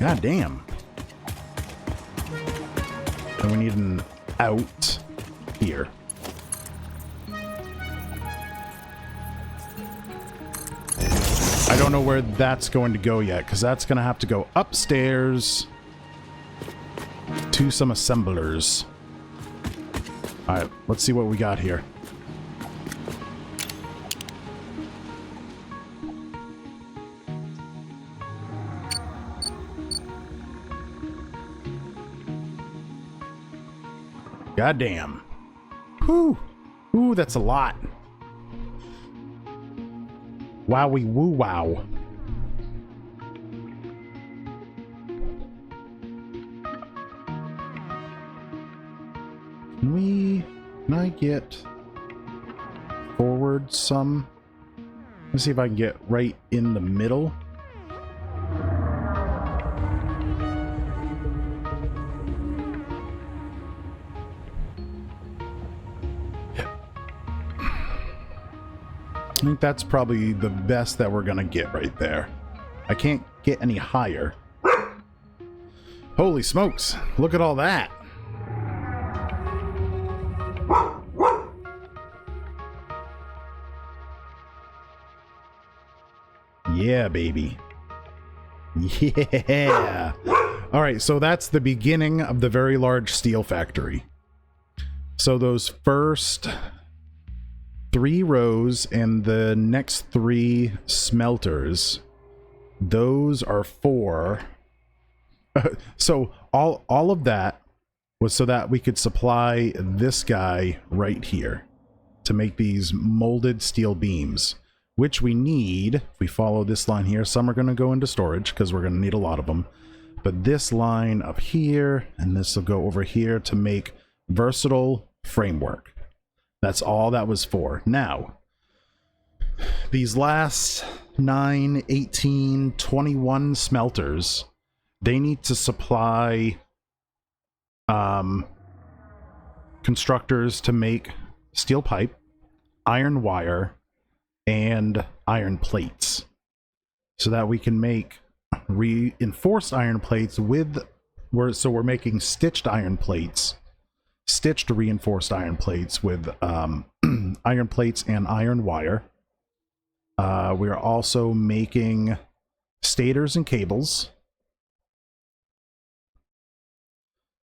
God damn. And we need an out here. I don't know where that's going to go yet, because that's going to have to go upstairs to some assemblers. Alright, let's see what we got here. Goddamn. Whew. Ooh, that's a lot. Wowie woo wow. Can I get forward some? Let's see if I can get right in the middle. I think that's probably the best that we're gonna get right there. I can't get any higher. Holy smokes, look at all that. Yeah, baby. Yeah. All right, so that's the beginning of the very large steel factory. So those first 3 rows and the next 3 smelters, those are for so all of that was so that we could supply this guy right here to make these molded steel beams, which we need. If we follow this line here, some are going to go into storage because we're going to need a lot of them. But this line up here, and this will go over here to make versatile framework. That's all that was for. Now, these last 9, 18, 21 smelters, they need to supply constructors to make steel pipe, iron wire, and iron plates, so that we can make reinforced iron plates with, so we're making stitched iron plates, stitched reinforced iron plates with iron plates and iron wire. We're also making stators and cables.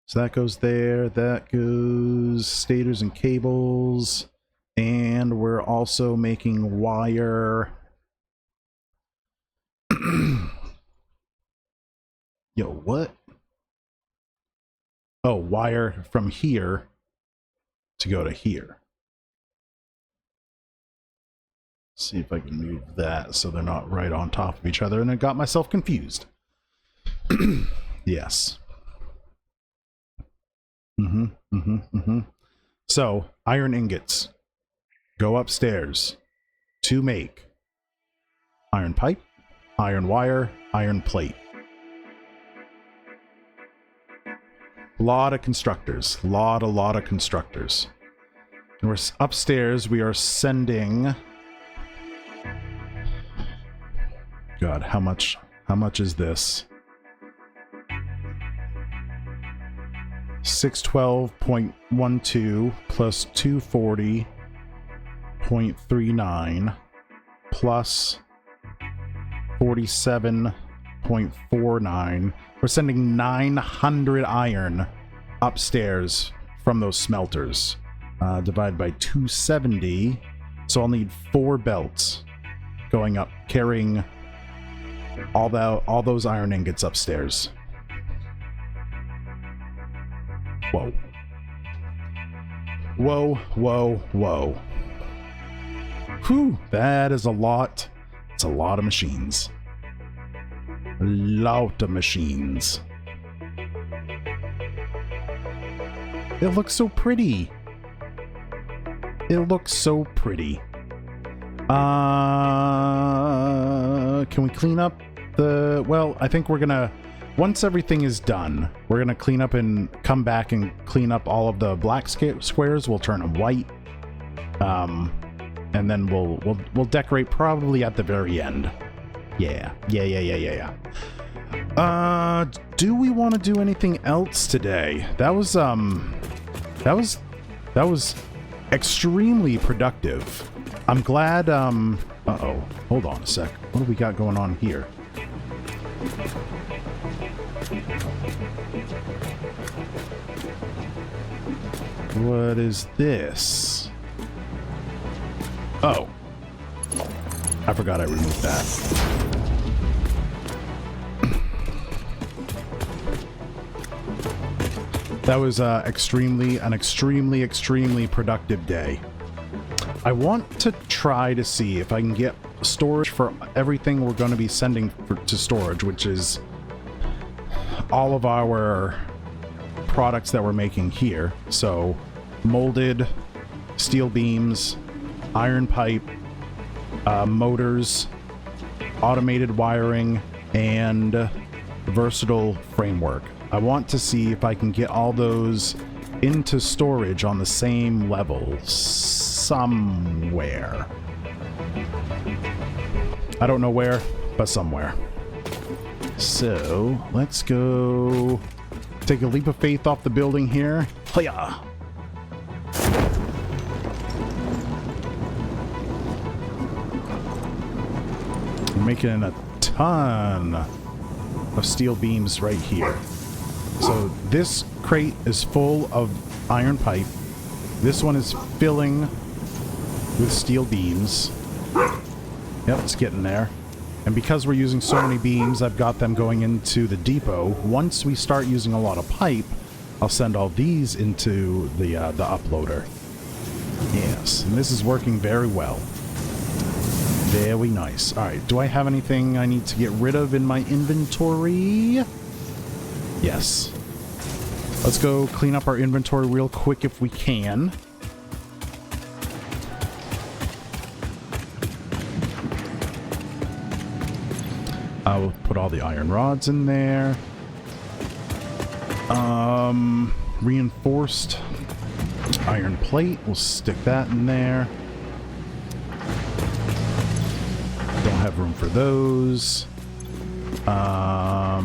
So that goes there, that goes stators and cables, and we're also making wire. Yo, what? Oh, wire from here to go to here. See if I can move that so they're not right on top of each other, and I got myself confused. Yes. So, iron ingots go upstairs to make iron pipe, iron wire, iron plate. Lot of constructors. Lot of constructors. And we're upstairs, we are sending... God, how much is this? 612.12 plus 240.39 plus 47.49. We're sending 900 iron upstairs from those smelters. Divided by 270. So I'll need 4 belts going up, carrying all those iron ingots upstairs. Whoa. Whoa, whoa, whoa. Whew, that is a lot. It's a lot of machines. A lot of machines. It looks so pretty. It looks so pretty. Can we clean up the... Well, I think we're gonna... Once everything is done, we're gonna clean up and come back and clean up all of the black squares. We'll turn them white, and then we'll decorate probably at the very end. Yeah. Do we want to do anything else today? That was extremely productive. I'm glad. Uh-oh. Hold on a sec. What do we got going on here? What is this? Oh. I forgot I removed that. That was an extremely productive day. I want to try to see if I can get storage for everything we're going to be sending to storage, which is all of our products that we're making here. So molded steel beams, iron pipe, motors, automated wiring, and versatile framework. I want to see if I can get all those into storage on the same level somewhere. I don't know where, but somewhere. So let's go take a leap of faith off the building here. Hiya! I'm making a ton of steel beams right here. So this crate is full of iron pipe. This one is filling with steel beams. Yep, it's getting there. And because we're using so many beams, I've got them going into the depot. Once we start using a lot of pipe, I'll send all these into the uploader. Yes, and this is working very well. Very nice. Alright, do I have anything I need to get rid of in my inventory? Yes. Let's go clean up our inventory real quick if we can. I'll put all the iron rods in there. Reinforced iron plate. We'll stick that in there. Don't have room for those. I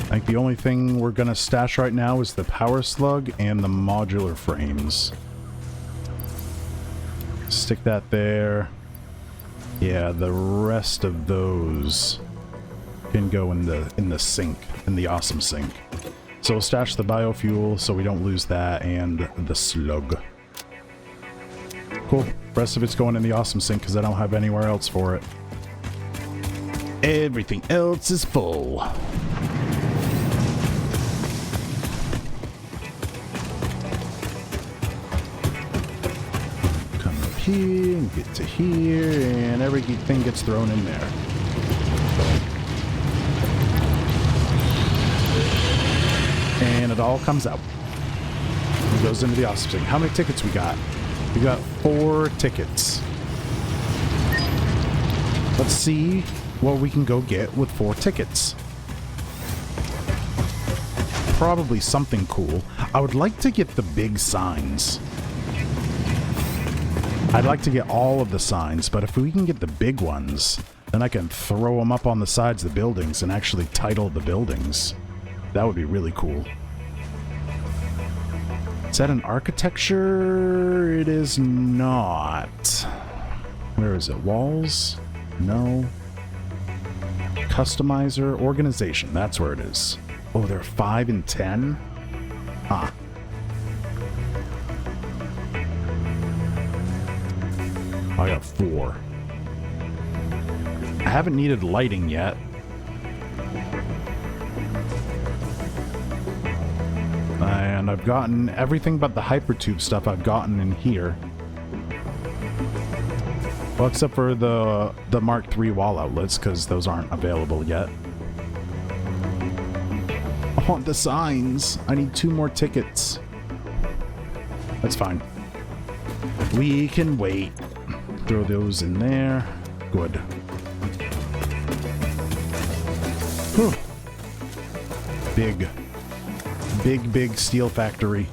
think the only thing we're gonna stash right now is the power slug and the modular frames. Stick that there. Yeah, the rest of those can go in the sink, in the awesome sink. So we'll stash the biofuel so we don't lose that, and the slug. Cool. Rest of it's going in the awesome sink because I don't have anywhere else for it. Everything else is full. Come up here and get to here, and everything gets thrown in there. And it all comes out. It goes into the awesome thing. How many tickets we got? We got 4 tickets. Let's see what we can go get with 4 tickets. Probably something cool. I would like to get the big signs. I'd like to get all of the signs, but if we can get the big ones, then I can throw them up on the sides of the buildings and actually title the buildings. That would be really cool. Is that an architecture? It is not. Where is it? Walls? No. Customizer. Organization. That's where it is. Oh, they're 5 and 10? Huh. I got 4. I haven't needed lighting yet. And I've gotten everything but the hypertube stuff I've gotten in here. Well, except for the Mark III wall outlets, because those aren't available yet. I want the signs. I need 2 more tickets. That's fine. We can wait. Throw those in there. Good. Whew. Big steel factory.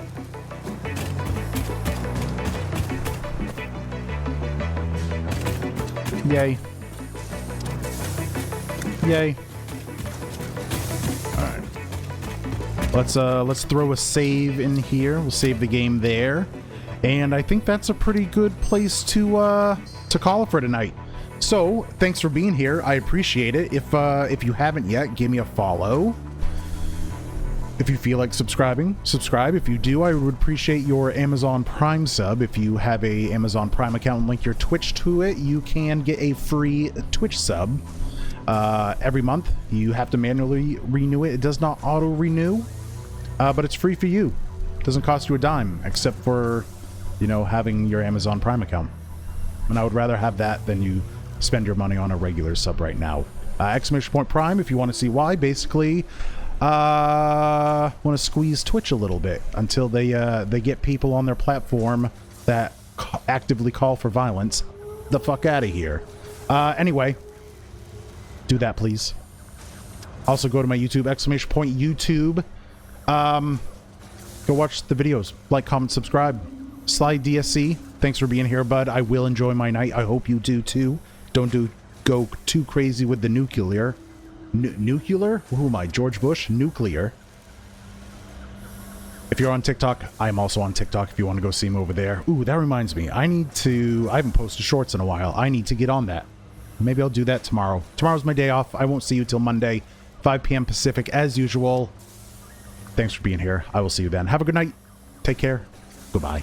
Yay. Yay. Alright. Let's throw a save in here. We'll save the game there. And I think that's a pretty good place to call it for tonight. So, thanks for being here. I appreciate it. If you haven't yet, give me a follow. If you feel like subscribing, subscribe. If you do, I would appreciate your Amazon Prime sub. If you have a Amazon Prime account and link your Twitch to it, you can get a free Twitch sub every month. You have to manually renew it. It does not auto-renew, but it's free for you. It doesn't cost you a dime, except for, you know, having your Amazon Prime account. And I would rather have that than you spend your money on a regular sub right now. Exclamation point Prime if you want to see why. Basically, want to squeeze Twitch a little bit until they get people on their platform that actively call for violence the fuck out of here. Anyway, do that, please. Also, go to my YouTube, exclamation point YouTube. Go watch the videos. Like, comment, subscribe. Slide DSC. Thanks for being here, bud. I will enjoy my night. I hope you do, too. Don't go too crazy with the nuclear. Nuclear? Who am I? George Bush? Nuclear. If you're on TikTok, I'm also on TikTok if you want to go see me over there. Ooh, that reminds me. I haven't posted shorts in a while. I need to get on that. Maybe I'll do that tomorrow. Tomorrow's my day off. I won't see you till Monday, 5 p.m. Pacific, as usual. Thanks for being here. I will see you then. Have a good night. Take care. Goodbye.